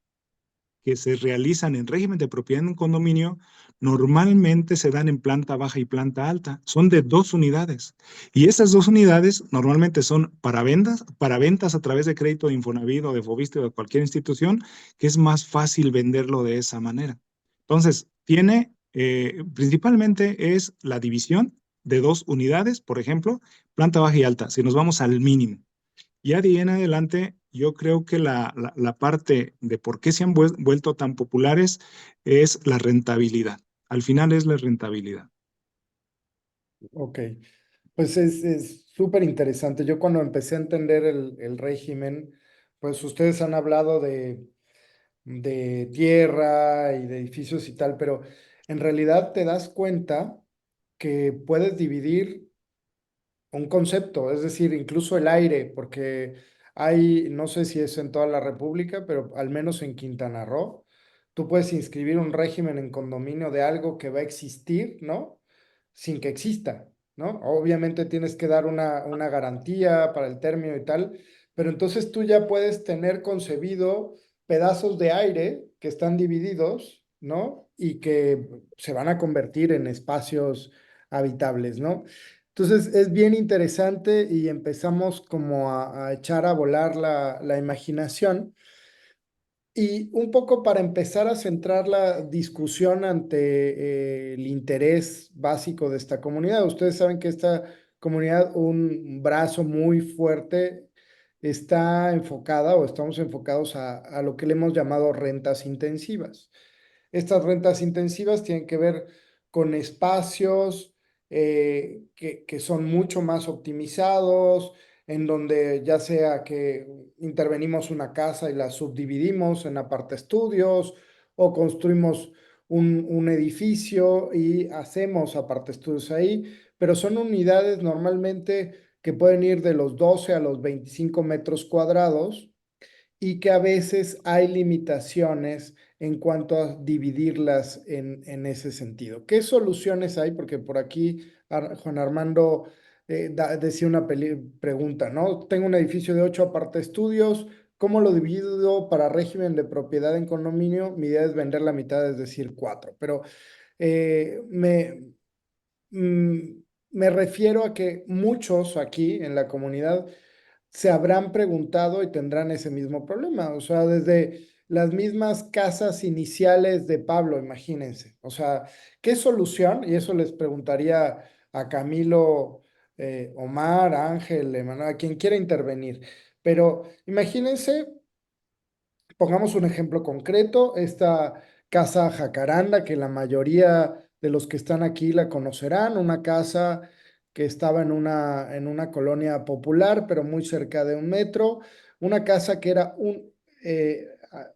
que se realizan en régimen de propiedad en condominio normalmente se dan en planta baja y planta alta. Son de 2 unidades. Y esas 2 unidades normalmente son para ventas a través de crédito de Infonavit o de Foviste o de cualquier institución, que es más fácil venderlo de esa manera. Entonces, principalmente es la división de 2 unidades, por ejemplo, planta baja y alta, si nos vamos al mínimo. Ya de ahí en adelante, yo creo que la parte de por qué se han vuelto tan populares es la rentabilidad. Al final es la rentabilidad. Ok, pues es súper interesante. Yo cuando empecé a entender el régimen, pues ustedes han hablado de tierra y de edificios y tal, pero en realidad te das cuenta que puedes dividir un concepto, es decir, incluso el aire, porque hay, no sé si es en toda la República, pero al menos en Quintana Roo, tú puedes inscribir un régimen en condominio de algo que va a existir, ¿no? Sin que exista, ¿no? Obviamente tienes que dar una garantía para el término y tal, pero entonces tú ya puedes tener concebido pedazos de aire que están divididos, ¿no? Y que se van a convertir en espacios habitables, ¿no? Entonces es bien interesante y empezamos como a echar a volar la imaginación. Y un poco para empezar a centrar la discusión ante el interés básico de esta comunidad. Ustedes saben que esta comunidad, un brazo muy fuerte, está enfocada o estamos enfocados a lo que le hemos llamado rentas intensivas. Estas rentas intensivas tienen que ver con espacios que son mucho más optimizados, en donde ya sea que intervenimos una casa y la subdividimos en aparte estudios o construimos un edificio y hacemos aparte estudios ahí, pero son unidades normalmente que pueden ir de los 12 a los 25 metros cuadrados y que a veces hay limitaciones en cuanto a dividirlas en ese sentido. ¿Qué soluciones hay? Porque por aquí Juan Armando decía una pregunta, ¿no? Tengo un edificio de 8 aparte estudios, ¿cómo lo divido para régimen de propiedad en condominio? Mi idea es vender la mitad, es decir, 4, pero eh, me, mm, me refiero a que muchos aquí en la comunidad se habrán preguntado y tendrán ese mismo problema. O sea, desde las mismas casas iniciales de Pablo, imagínense. O sea, ¿qué solución? Y eso les preguntaría a Camilo, Omar, Ángel, Emanuel, a quien quiera intervenir. Pero imagínense, pongamos un ejemplo concreto, esta casa Jacaranda, que la mayoría de los que están aquí la conocerán, una casa que estaba en una colonia popular, pero muy cerca de un metro, una casa que era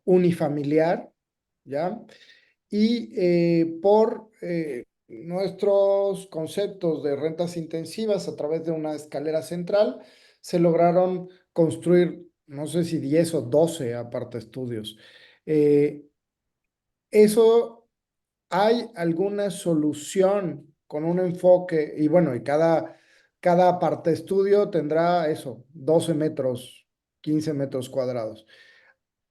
unifamiliar, ¿ya? Y por nuestros conceptos de rentas intensivas a través de una escalera central, se lograron construir, no sé si 10 o 12 aparte estudios. Eh, Eso, ¿hay alguna solución con un enfoque? Y bueno, y cada aparte estudio tendrá eso, 12 metros, 15 metros cuadrados.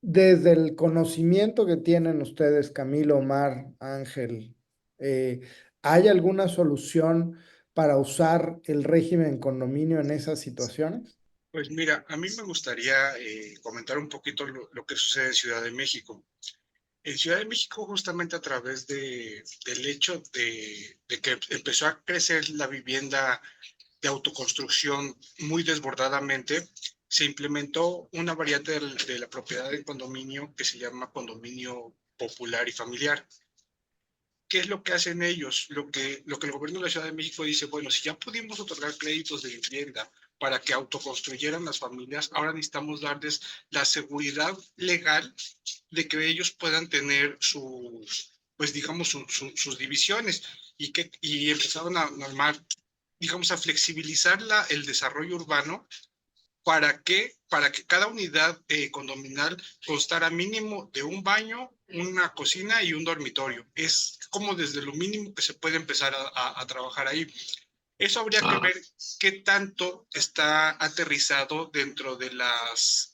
Desde el conocimiento que tienen ustedes, Camilo, Omar, Ángel, eh, ¿hay alguna solución para usar el régimen en condominio en esas situaciones? Pues mira, a mí me gustaría comentar un poquito lo que sucede en Ciudad de México. En Ciudad de México, justamente a través del hecho de que empezó a crecer la vivienda de autoconstrucción muy desbordadamente, se implementó una variante de la propiedad en condominio que se llama condominio popular y familiar. ¿Qué es lo que hacen ellos? Lo que el gobierno de la Ciudad de México dice, bueno, si ya pudimos otorgar créditos de vivienda para que autoconstruyeran las familias, ahora necesitamos darles la seguridad legal de que ellos puedan tener pues digamos, sus divisiones y empezaron a armar, digamos, a flexibilizar el desarrollo urbano. ¿Para qué? Para que cada unidad condominal constara mínimo de un baño, una cocina y un dormitorio. Es como desde lo mínimo que se puede empezar a trabajar ahí. Eso habría que ver qué tanto está aterrizado dentro de las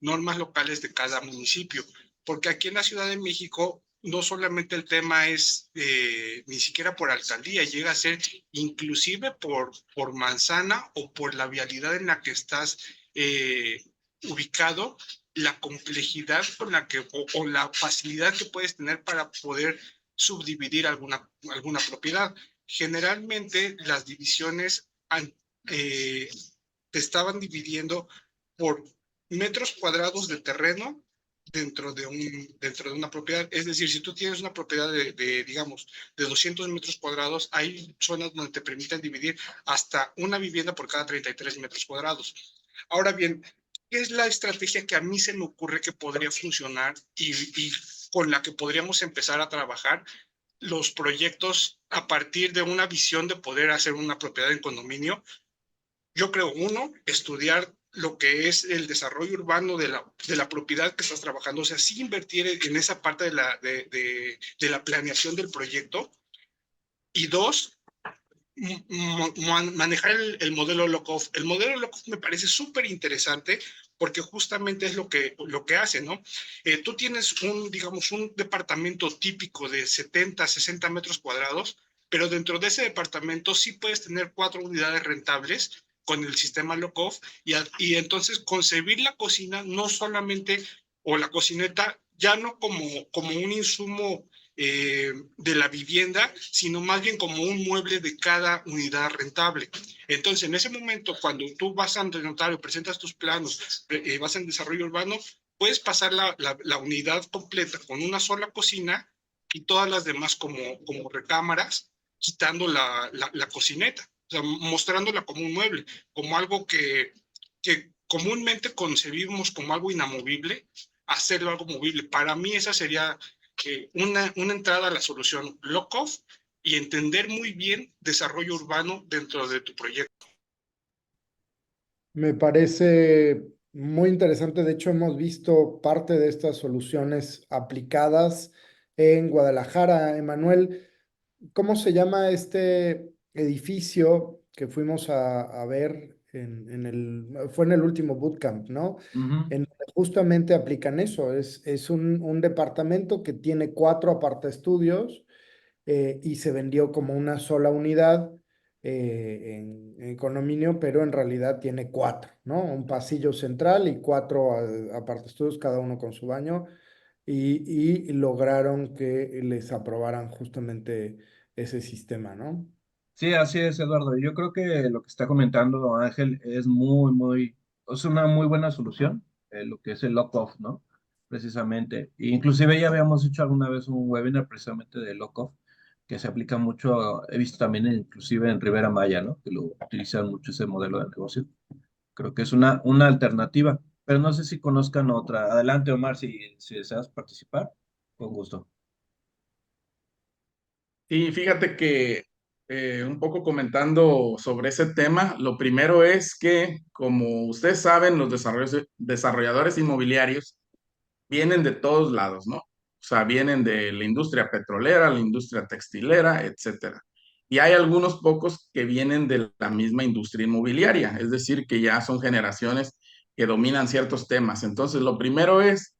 normas locales de cada municipio, porque aquí en la Ciudad de México no solamente el tema es ni siquiera por alcaldía, llega a ser inclusive por manzana o por la vialidad en la que estás ubicado, la complejidad con la que o la facilidad que puedes tener para poder subdividir alguna propiedad. Generalmente las divisiones te estaban dividiendo por metros cuadrados de terreno dentro de una propiedad. Es decir, si tú tienes una propiedad digamos, de 200 metros cuadrados, hay zonas donde te permiten dividir hasta una vivienda por cada 33 metros cuadrados. Ahora bien, ¿qué es la estrategia que a mí se me ocurre que podría funcionar y con la que podríamos empezar a trabajar los proyectos a partir de una visión de poder hacer una propiedad en condominio? Yo creo, uno, estudiar lo que es el desarrollo urbano de la propiedad que estás trabajando, o sea, sí invertir en esa parte de la planeación del proyecto. Y dos, manejar el modelo Lock-off. El modelo Lock-off me parece súper interesante porque justamente es lo que hace, ¿no? Tú tienes digamos, un departamento típico de 70, 60 metros cuadrados, pero dentro de ese departamento sí puedes tener 4 unidades rentables con el sistema Lock-off y entonces concebir la cocina no solamente, o la cocineta, ya no como un insumo de la vivienda, sino más bien como un mueble de cada unidad rentable. Entonces, en ese momento, cuando tú vas ante notario, presentas tus planos, vas en desarrollo urbano, puedes pasar la unidad completa con una sola cocina y todas las demás como recámaras, quitando la cocineta, o sea, mostrándola como un mueble, como algo que comúnmente concebimos como algo inamovible, hacerlo algo movible. Para mí esa sería una entrada a la solución Lock-off y entender muy bien desarrollo urbano dentro de tu proyecto. Me parece muy interesante. De hecho, hemos visto parte de estas soluciones aplicadas en Guadalajara. Emanuel, ¿cómo se llama este edificio que fuimos a ver fue en el último bootcamp, ¿no? En donde justamente aplican eso. Es un departamento que tiene 4 estudios y se vendió como una sola unidad en condominio, pero en realidad tiene 4, ¿no? Un pasillo central y 4 estudios, cada uno con su baño, y lograron que les aprobaran justamente ese sistema, ¿no? Sí, así es, Eduardo. Yo creo que lo que está comentando Ángel es es una muy buena solución, lo que es el lock-off, ¿no? Precisamente. E inclusive ya habíamos hecho alguna vez un webinar precisamente de lock-off, que se aplica mucho, he visto también inclusive en Rivera Maya, ¿no? Que lo utilizan mucho ese modelo de negocio. Creo que es una alternativa, pero no sé si conozcan otra. Adelante, Omar, si deseas participar, con gusto. Y fíjate que un poco comentando sobre ese tema, lo primero es que, como ustedes saben, los desarrolladores inmobiliarios vienen de todos lados, ¿no? O sea, vienen de la industria petrolera, la industria textilera, etcétera. Y hay algunos pocos que vienen de la misma industria inmobiliaria, es decir, que ya son generaciones que dominan ciertos temas. Entonces, lo primero es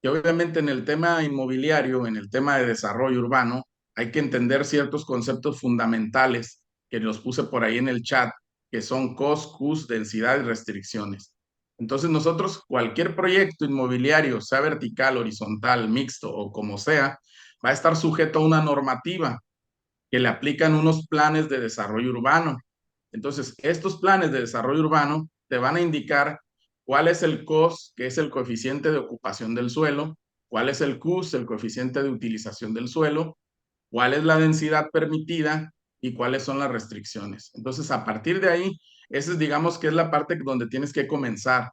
que obviamente en el tema inmobiliario, en el tema de desarrollo urbano, hay que entender ciertos conceptos fundamentales que los puse por ahí en el chat, que son cost, cus, densidad y restricciones. Entonces nosotros, cualquier proyecto inmobiliario, sea vertical, horizontal, mixto o como sea, va a estar sujeto a una normativa que le aplican unos planes de desarrollo urbano. Entonces, estos planes de desarrollo urbano te van a indicar cuál es el COS, que es el coeficiente de ocupación del suelo, cuál es el CUS, el coeficiente de utilización del suelo, cuál es la densidad permitida y cuáles son las restricciones. Entonces, a partir de ahí, esa es, digamos, que es la parte donde tienes que comenzar.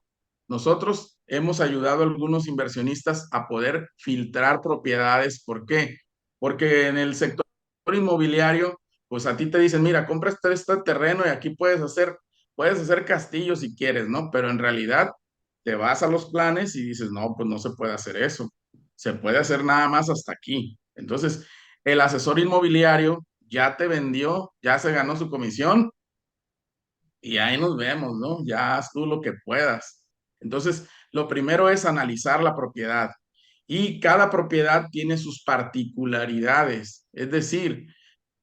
Nosotros hemos ayudado a algunos inversionistas a poder filtrar propiedades. ¿Por qué? Porque en el sector inmobiliario, pues a ti te dicen, mira, compra este terreno y aquí puedes hacer castillos si quieres, ¿no? Pero en realidad te vas a los planes y dices, no, pues no se puede hacer eso. Se puede hacer nada más hasta aquí. Entonces, el asesor inmobiliario ya te vendió, ya se ganó su comisión y ahí nos vemos, ¿no? Ya haz tú lo que puedas. Entonces, lo primero es analizar la propiedad y cada propiedad tiene sus particularidades. Es decir,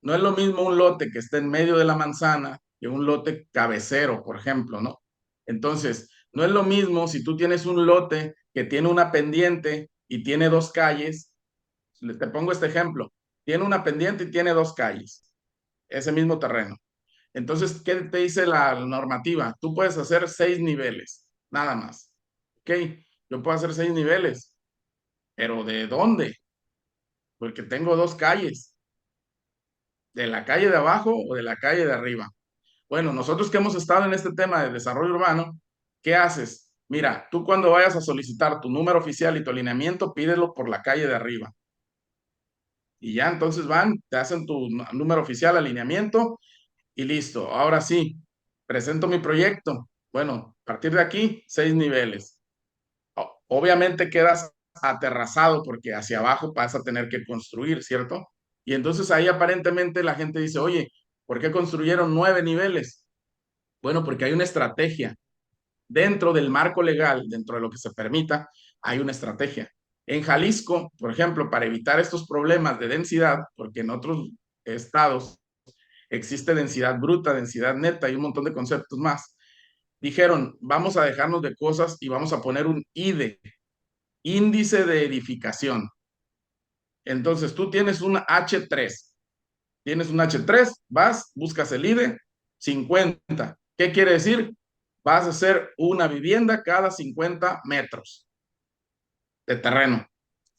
no es lo mismo un lote que esté en medio de la manzana que un lote cabecero, por ejemplo, ¿no? Entonces, no es lo mismo si tú tienes un lote que tiene una pendiente y tiene dos calles. Te pongo este ejemplo. Tiene una pendiente y tiene dos calles, ese mismo terreno. Entonces, ¿qué te dice la normativa? Tú puedes hacer 6 niveles, nada más. ¿Ok? Yo puedo hacer 6 niveles, pero ¿de dónde? Porque tengo dos calles, de la calle de abajo o de la calle de arriba. Bueno, nosotros que hemos estado en este tema de desarrollo urbano, ¿qué haces? Mira, tú cuando vayas a solicitar tu número oficial y tu alineamiento, pídelo por la calle de arriba. Y ya entonces van, te hacen tu número oficial, alineamiento y listo. Ahora sí, presento mi proyecto. Bueno, a partir de aquí, 6 niveles. Obviamente quedas aterrazado porque hacia abajo vas a tener que construir, ¿cierto? Y entonces ahí aparentemente la gente dice, oye, ¿por qué construyeron 9 niveles? Bueno, porque hay una estrategia. Dentro del marco legal, dentro de lo que se permita, hay una estrategia. En Jalisco, por ejemplo, para evitar estos problemas de densidad, porque en otros estados existe densidad bruta, densidad neta y un montón de conceptos más, dijeron, vamos a dejarnos de cosas y vamos a poner un IDE, índice de edificación. Entonces tú tienes un H3, vas, buscas el IDE, 50. ¿Qué quiere decir? Vas a hacer una vivienda cada 50 metros de terreno.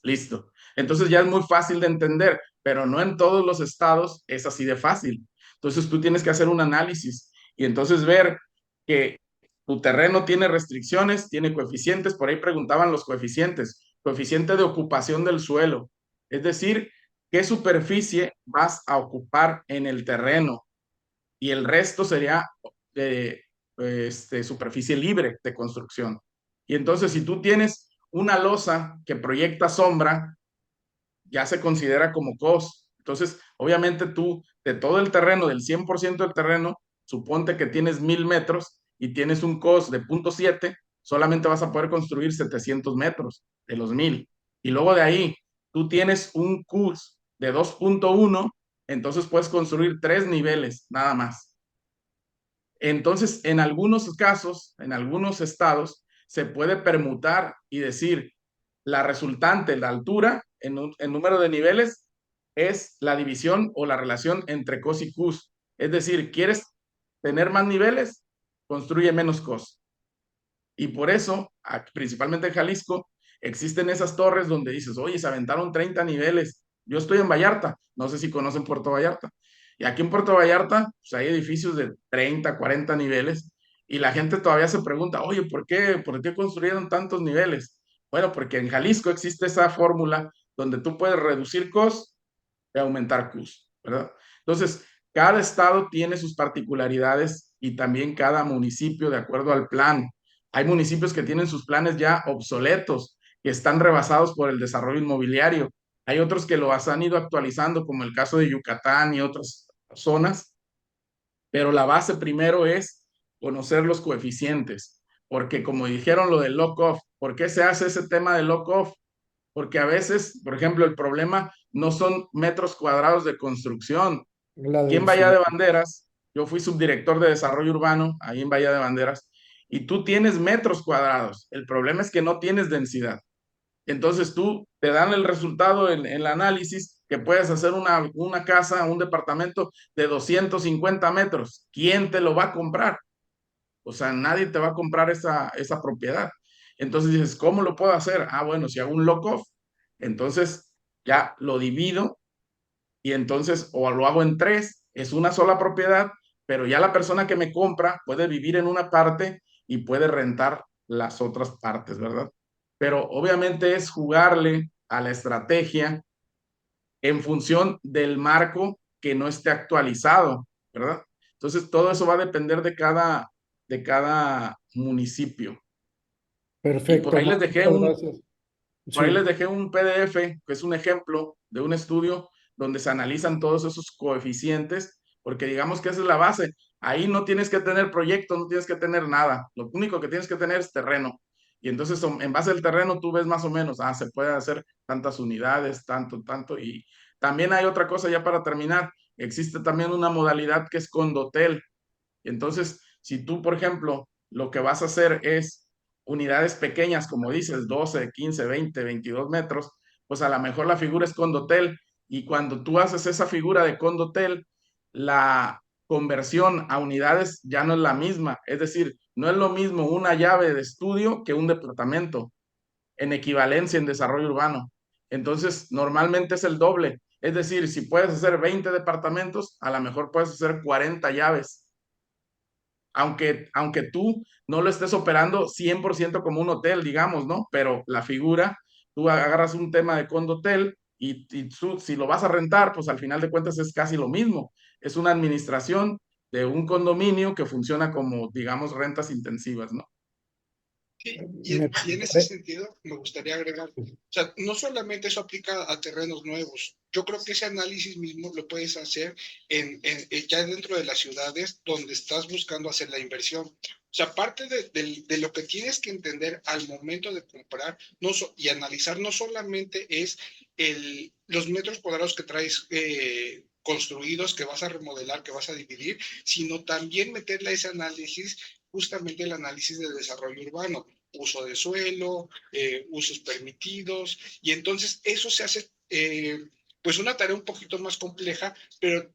Listo. Entonces ya es muy fácil de entender, pero no en todos los estados es así de fácil. Entonces tú tienes que hacer un análisis y entonces ver que tu terreno tiene restricciones, tiene coeficientes, por ahí preguntaban los coeficientes, coeficiente de ocupación del suelo, es decir, qué superficie vas a ocupar en el terreno y el resto sería de superficie libre de construcción. Y entonces si tú tienes una losa que proyecta sombra, ya se considera como COS. Entonces, obviamente tú, de todo el terreno, del 100% del terreno, suponte que tienes 1000 metros y tienes un COS de 0.7, solamente vas a poder construir 700 metros de los 1000. Y luego de ahí, tú tienes un CUS de 2.1, entonces puedes construir 3 niveles, nada más. Entonces, en algunos casos, en algunos estados, se puede permutar y decir, la resultante, la altura en número de niveles, es la división o la relación entre cos y cus. Es decir, ¿quieres tener más niveles? Construye menos cos. Y por eso, principalmente en Jalisco, existen esas torres donde dices, oye, se aventaron 30 niveles. Yo estoy en Vallarta, no sé si conocen Puerto Vallarta. Y aquí en Puerto Vallarta, pues hay edificios de 30, 40 niveles y la gente todavía se pregunta, oye, ¿por qué construyeron tantos niveles? Bueno, porque en Jalisco existe esa fórmula donde tú puedes reducir cos y aumentar cus, ¿verdad? Entonces, cada estado tiene sus particularidades y también cada municipio de acuerdo al plan. Hay municipios que tienen sus planes ya obsoletos, que están rebasados por el desarrollo inmobiliario. Hay otros que lo han ido actualizando, como el caso de Yucatán y otras zonas, pero la base primero es conocer los coeficientes, porque como dijeron lo del lock-off, ¿por qué se hace ese tema de lock-off? Porque a veces, por ejemplo, el problema no son metros cuadrados de construcción. La Aquí en Bahía densidad. de Banderas, yo fui subdirector de desarrollo urbano, ahí en Bahía de Banderas, y tú tienes metros cuadrados. El problema es que no tienes densidad. Entonces tú te dan el resultado en el análisis que puedes hacer una casa, un departamento de 250 metros. ¿Quién te lo va a comprar? O sea, nadie te va a comprar esa propiedad. Entonces dices, ¿cómo lo puedo hacer? Ah, bueno, si hago un lock-off, entonces ya lo divido y entonces o lo hago en tres, es una sola propiedad, pero ya la persona que me compra puede vivir en una parte y puede rentar las otras partes, ¿verdad? Pero obviamente es jugarle a la estrategia en función del marco que no esté actualizado, ¿verdad? Entonces todo eso va a depender de cada municipio. Y por Perfecto, ahí Omar, les dejé muchas un, gracias. por ahí Sí, les dejé un PDF, que es un ejemplo de un estudio donde se analizan todos esos coeficientes, porque digamos que esa es la base. Ahí no tienes que tener proyectos, no tienes que tener nada. Lo único que tienes que tener es terreno. Y entonces en base al terreno tú ves más o menos, se pueden hacer tantas unidades, tanto, tanto. Y también hay otra cosa ya para terminar. Existe también una modalidad que es condotel. Entonces, si tú, por ejemplo, lo que vas a hacer es unidades pequeñas, como dices, 12, 15, 20, 22 metros, pues a lo mejor la figura es condotel. Y cuando tú haces esa figura de condotel, la conversión a unidades ya no es la misma. Es decir, no es lo mismo una llave de estudio que un departamento en equivalencia en desarrollo urbano. Entonces, normalmente es el doble. Es decir, si puedes hacer 20 departamentos, a lo mejor puedes hacer 40 llaves, aunque tú no lo estés operando 100% como un hotel, digamos, ¿no? Pero la figura, tú agarras un tema de condotel y tú, si lo vas a rentar, pues al final de cuentas es casi lo mismo. Es una administración de un condominio que funciona como, digamos, rentas intensivas, ¿no? Sí, Me y en ese sentido me gustaría agregar, o sea, no solamente eso aplica a terrenos nuevos, yo creo que ese análisis mismo lo puedes hacer ya dentro de las ciudades donde estás buscando hacer la inversión. O sea, parte de lo que tienes que entender al momento de comprar y analizar no solamente es los metros cuadrados que traes construidos, que vas a remodelar, que vas a dividir, sino también meterle a ese análisis justamente el análisis de desarrollo urbano, uso de suelo, usos permitidos, y entonces eso se hace pues una tarea un poquito más compleja, pero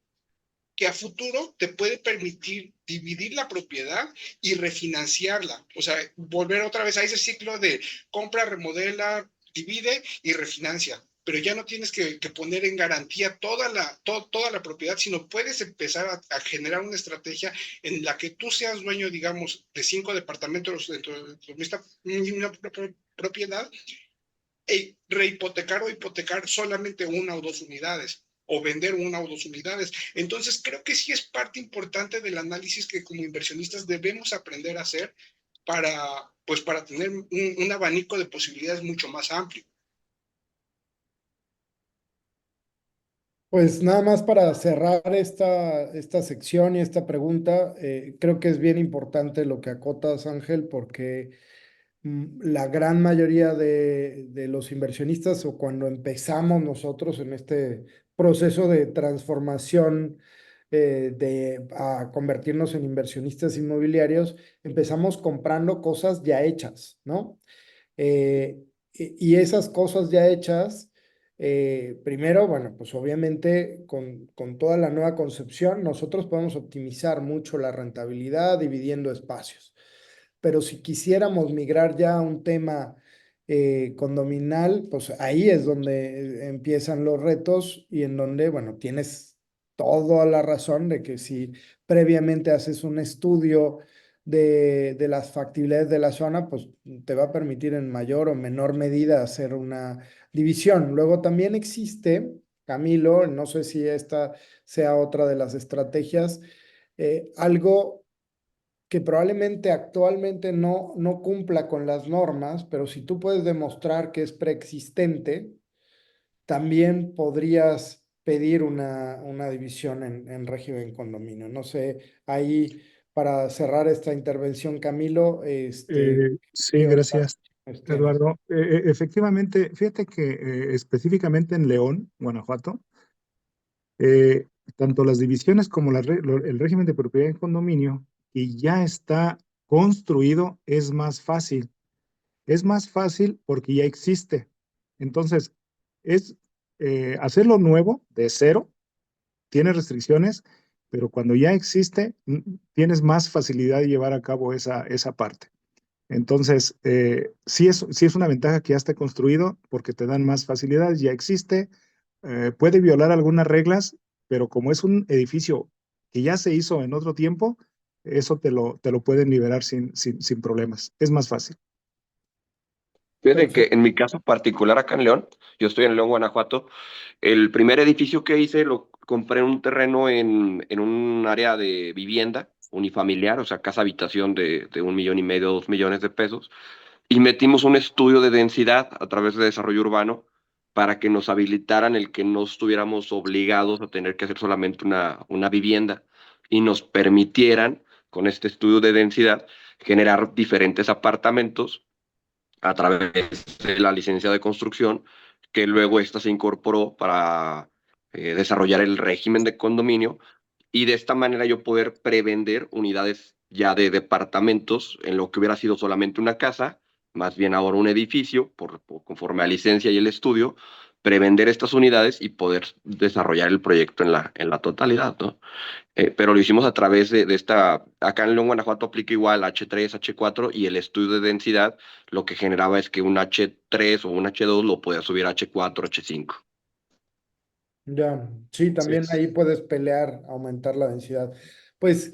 que a futuro te puede permitir dividir la propiedad y refinanciarla. O sea, volver otra vez a ese ciclo de compra, remodela, divide y refinancia. Pero ya no tienes que poner en garantía toda la propiedad, sino puedes empezar a generar una estrategia en la que tú seas dueño, digamos, de 5 departamentos dentro de esta misma propiedad, rehipotecar o hipotecar solamente 1 o 2 unidades o vender 1 o 2 unidades. Entonces, creo que sí es parte importante del análisis que como inversionistas debemos aprender a hacer para tener un abanico de posibilidades mucho más amplio. Pues nada más para cerrar esta sección y esta pregunta, creo que es bien importante lo que acotas, Ángel, porque la gran mayoría de los inversionistas o cuando empezamos nosotros en este proceso de transformación a convertirnos en inversionistas inmobiliarios, empezamos comprando cosas ya hechas, ¿no? Y esas cosas ya hechas, primero, bueno, pues obviamente con toda la nueva concepción, nosotros podemos optimizar mucho la rentabilidad dividiendo espacios. Pero si quisiéramos migrar ya a un tema condominal, pues ahí es donde empiezan los retos y en donde, bueno, tienes toda la razón de que si previamente haces un estudio de las factibilidades de la zona, pues te va a permitir en mayor o menor medida hacer una división. Luego también existe, Camilo, no sé si esta sea otra de las estrategias, algo que probablemente actualmente no cumpla con las normas, pero si tú puedes demostrar que es preexistente, también podrías pedir una división en régimen condominio. No sé, ahí para cerrar esta intervención, Camilo, Sí, ¿qué otras gracias, tienes? Eduardo. Efectivamente, fíjate que específicamente en León, Guanajuato, eh, tanto las divisiones como el régimen de propiedad en condominio, que ya está construido, es más fácil. Es más fácil porque ya existe. Entonces, es hacerlo nuevo, de cero, tiene restricciones, pero cuando ya existe, tienes más facilidad de llevar a cabo esa parte. Entonces, sí es una ventaja que ya esté construido porque te dan más facilidades, ya existe, puede violar algunas reglas, pero como es un edificio que ya se hizo en otro tiempo, eso te lo pueden liberar sin problemas. Es más fácil. Fíjate que Perfecto. en mi caso particular acá en León, yo estoy en León, Guanajuato, el primer edificio que hice lo compré en un terreno en un área de vivienda unifamiliar, o sea, casa habitación de 1,5 millones, 2 millones de pesos, y metimos un estudio de densidad a través de desarrollo urbano para que nos habilitaran el que no estuviéramos obligados a tener que hacer solamente una vivienda y nos permitieran, con este estudio de densidad, generar diferentes apartamentos a través de la licencia de construcción, que luego esta se incorporó para desarrollar el régimen de condominio y de esta manera yo poder prevender unidades ya de departamentos en lo que hubiera sido solamente una casa, más bien ahora un edificio, conforme a licencia y el estudio, prevender estas unidades y poder desarrollar el proyecto en la totalidad, ¿no? Pero lo hicimos a través de esta, acá en León, Guanajuato aplica igual H3, H4 y el estudio de densidad lo que generaba es que un H3 o un H2 lo podía subir a H4, H5. Ya, sí, Sí. también ahí puedes pelear, aumentar la densidad. Pues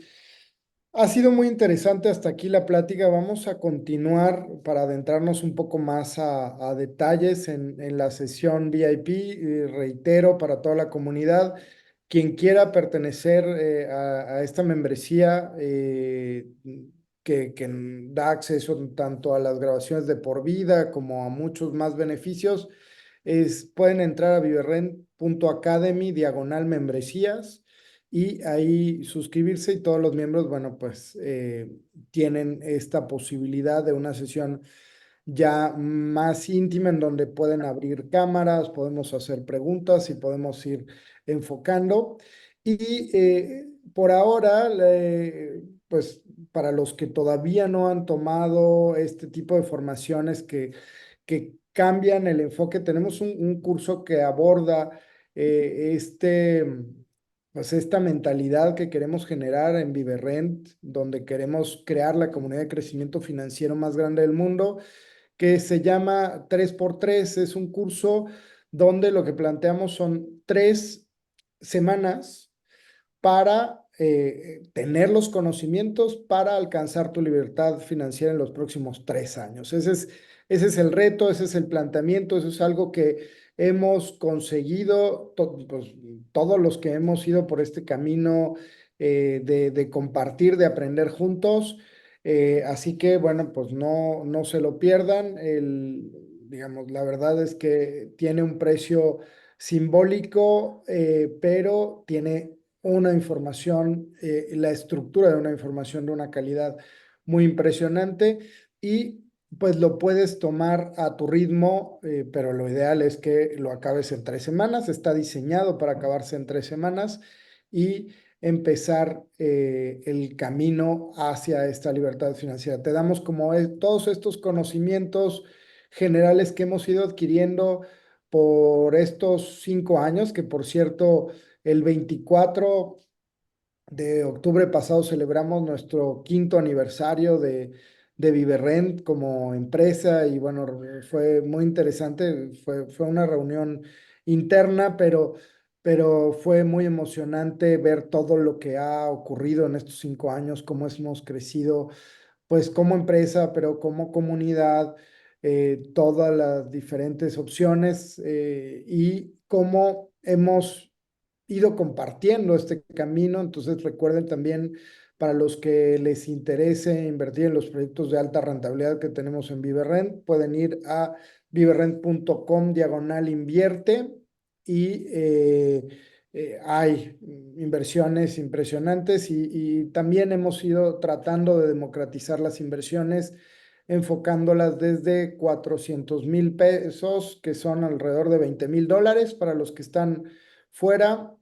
ha sido muy interesante hasta aquí la plática. Vamos a continuar para adentrarnos un poco más a detalles en la sesión VIP. Reitero para toda la comunidad, quien quiera pertenecer a esta membresía que da acceso tanto a las grabaciones de por vida como a muchos más beneficios, pueden entrar a viverrent.academy/membresías y ahí suscribirse y todos los miembros, bueno, pues tienen esta posibilidad de una sesión ya más íntima en donde pueden abrir cámaras, podemos hacer preguntas y podemos ir enfocando. Y por ahora, pues para los que todavía no han tomado este tipo de formaciones que cambian el enfoque, tenemos un curso que aborda pues esta mentalidad que queremos generar en Viverrent, donde queremos crear la comunidad de crecimiento financiero más grande del mundo, que se llama 3x3. Es un curso donde lo que planteamos son 3 semanas para tener los conocimientos para alcanzar tu libertad financiera en los próximos 3 años. Ese es el reto, ese es el planteamiento, eso es algo que hemos conseguido pues, todos los que hemos ido por este camino de compartir, de aprender juntos. Así que, bueno, pues no se lo pierdan. Digamos, la verdad es que tiene un precio simbólico, pero tiene una información, la estructura de una información de una calidad muy impresionante y pues lo puedes tomar a tu ritmo, pero lo ideal es que lo acabes en 3 semanas. Está diseñado para acabarse en 3 semanas y empezar el camino hacia esta libertad financiera. Te damos como todos estos conocimientos generales que hemos ido adquiriendo por estos 5 años, que por cierto, el 24 de octubre pasado celebramos nuestro 5.º aniversario de Viverrent como empresa y bueno, fue muy interesante, fue una reunión interna, pero fue muy emocionante ver todo lo que ha ocurrido en estos 5 años, cómo hemos crecido pues como empresa, pero como comunidad, todas las diferentes opciones y cómo hemos ido compartiendo este camino. Entonces recuerden también para los que les interese invertir en los proyectos de alta rentabilidad que tenemos en Viverrent, pueden ir a viverrent.com/invierte y hay inversiones impresionantes y también hemos ido tratando de democratizar las inversiones, enfocándolas desde 400,000 pesos, que son alrededor de $20,000 para los que están fuera.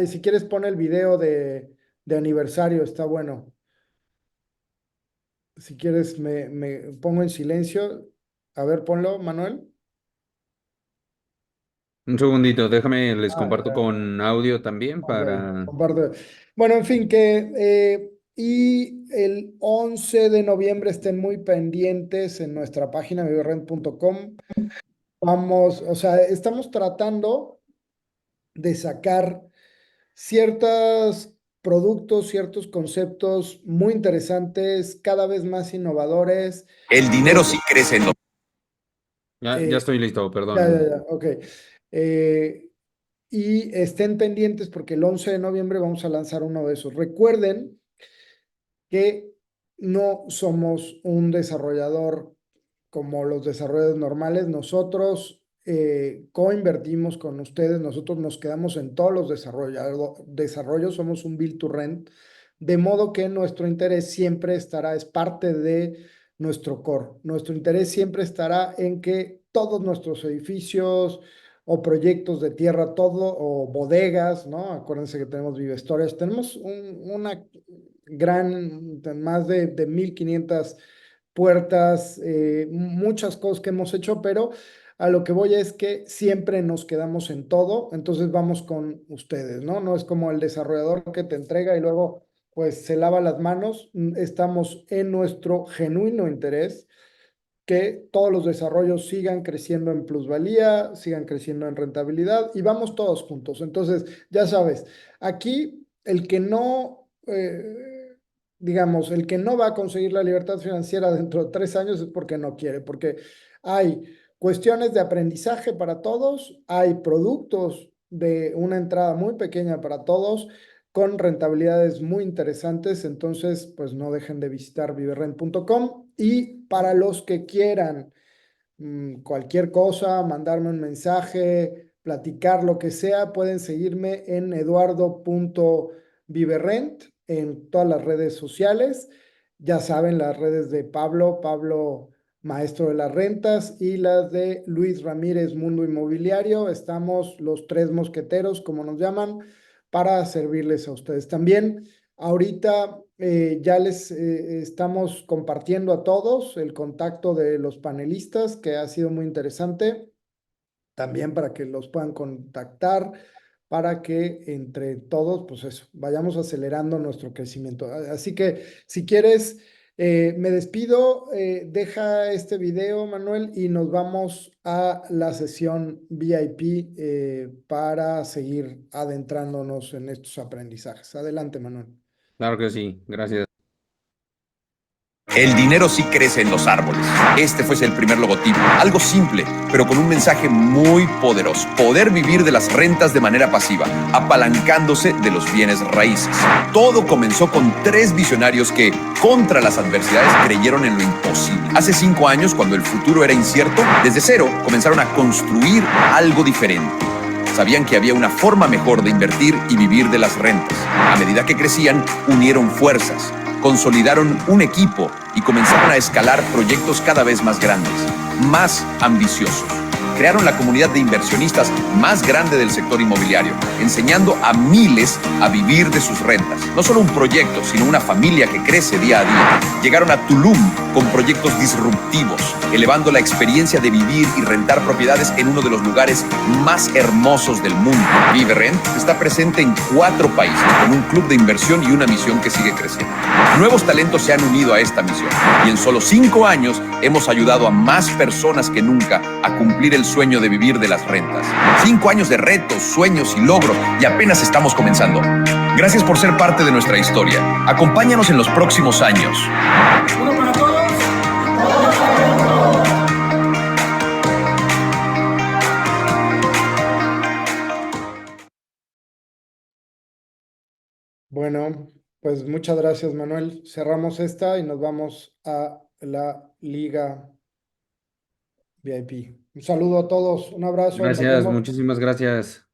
Si quieres, pon el video de aniversario, está bueno. Si quieres, me pongo en silencio. A ver, ponlo, Manuel. Un segundito, déjame, les comparto Ya. con audio también Ok, para... comparte. Bueno, en fin, y el 11 de noviembre estén muy pendientes en nuestra página viverrent.com. Vamos, o sea, estamos tratando de sacar ciertos productos, ciertos conceptos muy interesantes, cada vez más innovadores. El dinero sí crece en Ya Eh, estoy listo, perdón. ya, ok. Eh, y estén pendientes porque el 11 de noviembre vamos a lanzar uno de esos. Recuerden que no somos un desarrollador como los desarrolladores normales. Nosotros coinvertimos con ustedes, nosotros nos quedamos en todos los desarrollos, somos un build to rent, de modo que nuestro interés siempre estará, es parte de nuestro core. Nuestro interés siempre estará en que todos nuestros edificios o proyectos de tierra, todo, o bodegas, ¿no? Acuérdense que tenemos Vivestorias, tenemos una gran, más de 1500 puertas, muchas cosas que hemos hecho, pero a lo que voy es que siempre nos quedamos en todo, entonces vamos con ustedes, ¿no? No es como el desarrollador que te entrega y luego pues se lava las manos. Estamos en nuestro genuino interés que todos los desarrollos sigan creciendo en plusvalía, sigan creciendo en rentabilidad y vamos todos juntos. Entonces, ya sabes, aquí el que no, digamos, el que no va a conseguir la libertad financiera dentro de 3 años es porque no quiere, porque hay cuestiones de aprendizaje para todos, hay productos de una entrada muy pequeña para todos con rentabilidades muy interesantes, entonces pues no dejen de visitar viverrent.com y para los que quieran cualquier cosa, mandarme un mensaje, platicar lo que sea, pueden seguirme en eduardo.viverrent en todas las redes sociales. Ya saben, las redes de Pablo Maestro de las Rentas, y las de Luis Ramírez Mundo Inmobiliario. Estamos los tres mosqueteros, como nos llaman, para servirles a ustedes también. Ahorita ya les estamos compartiendo a todos el contacto de los panelistas, que ha sido muy interesante, también para que los puedan contactar, para que entre todos, pues eso, vayamos acelerando nuestro crecimiento. Así que si quieres, me despido, deja este video, Manuel, y nos vamos a la sesión VIP para seguir adentrándonos en estos aprendizajes. Adelante, Manuel. Claro que sí, gracias. El dinero sí crece en los árboles. Este fue el primer logotipo. Algo simple, pero con un mensaje muy poderoso. Poder vivir de las rentas de manera pasiva, apalancándose de los bienes raíces. Todo comenzó con 3 visionarios que, contra las adversidades, creyeron en lo imposible. Hace 5 años, cuando el futuro era incierto, desde cero comenzaron a construir algo diferente. Sabían que había una forma mejor de invertir y vivir de las rentas. A medida que crecían, unieron fuerzas, consolidaron un equipo y comenzaron a escalar proyectos cada vez más grandes, más ambiciosos. Crearon la comunidad de inversionistas más grande del sector inmobiliario, enseñando a miles a vivir de sus rentas. No solo un proyecto, sino una familia que crece día a día. Llegaron a Tulum con proyectos disruptivos, elevando la experiencia de vivir y rentar propiedades en uno de los lugares más hermosos del mundo. ViveRent está presente en 4 países, con un club de inversión y una misión que sigue creciendo. Nuevos talentos se han unido a esta misión y en solo 5 años hemos ayudado a más personas que nunca a cumplir el sueño de vivir de las rentas. 5 años de retos, sueños y logros, y apenas estamos comenzando. Gracias por ser parte de nuestra historia. Acompáñanos en los próximos años. Uno para todos. Bueno, pues muchas gracias, Manuel. Cerramos esta y nos vamos a la Liga VIP. Un saludo a todos, un abrazo. Nos Gracias, vemos. muchísimas gracias.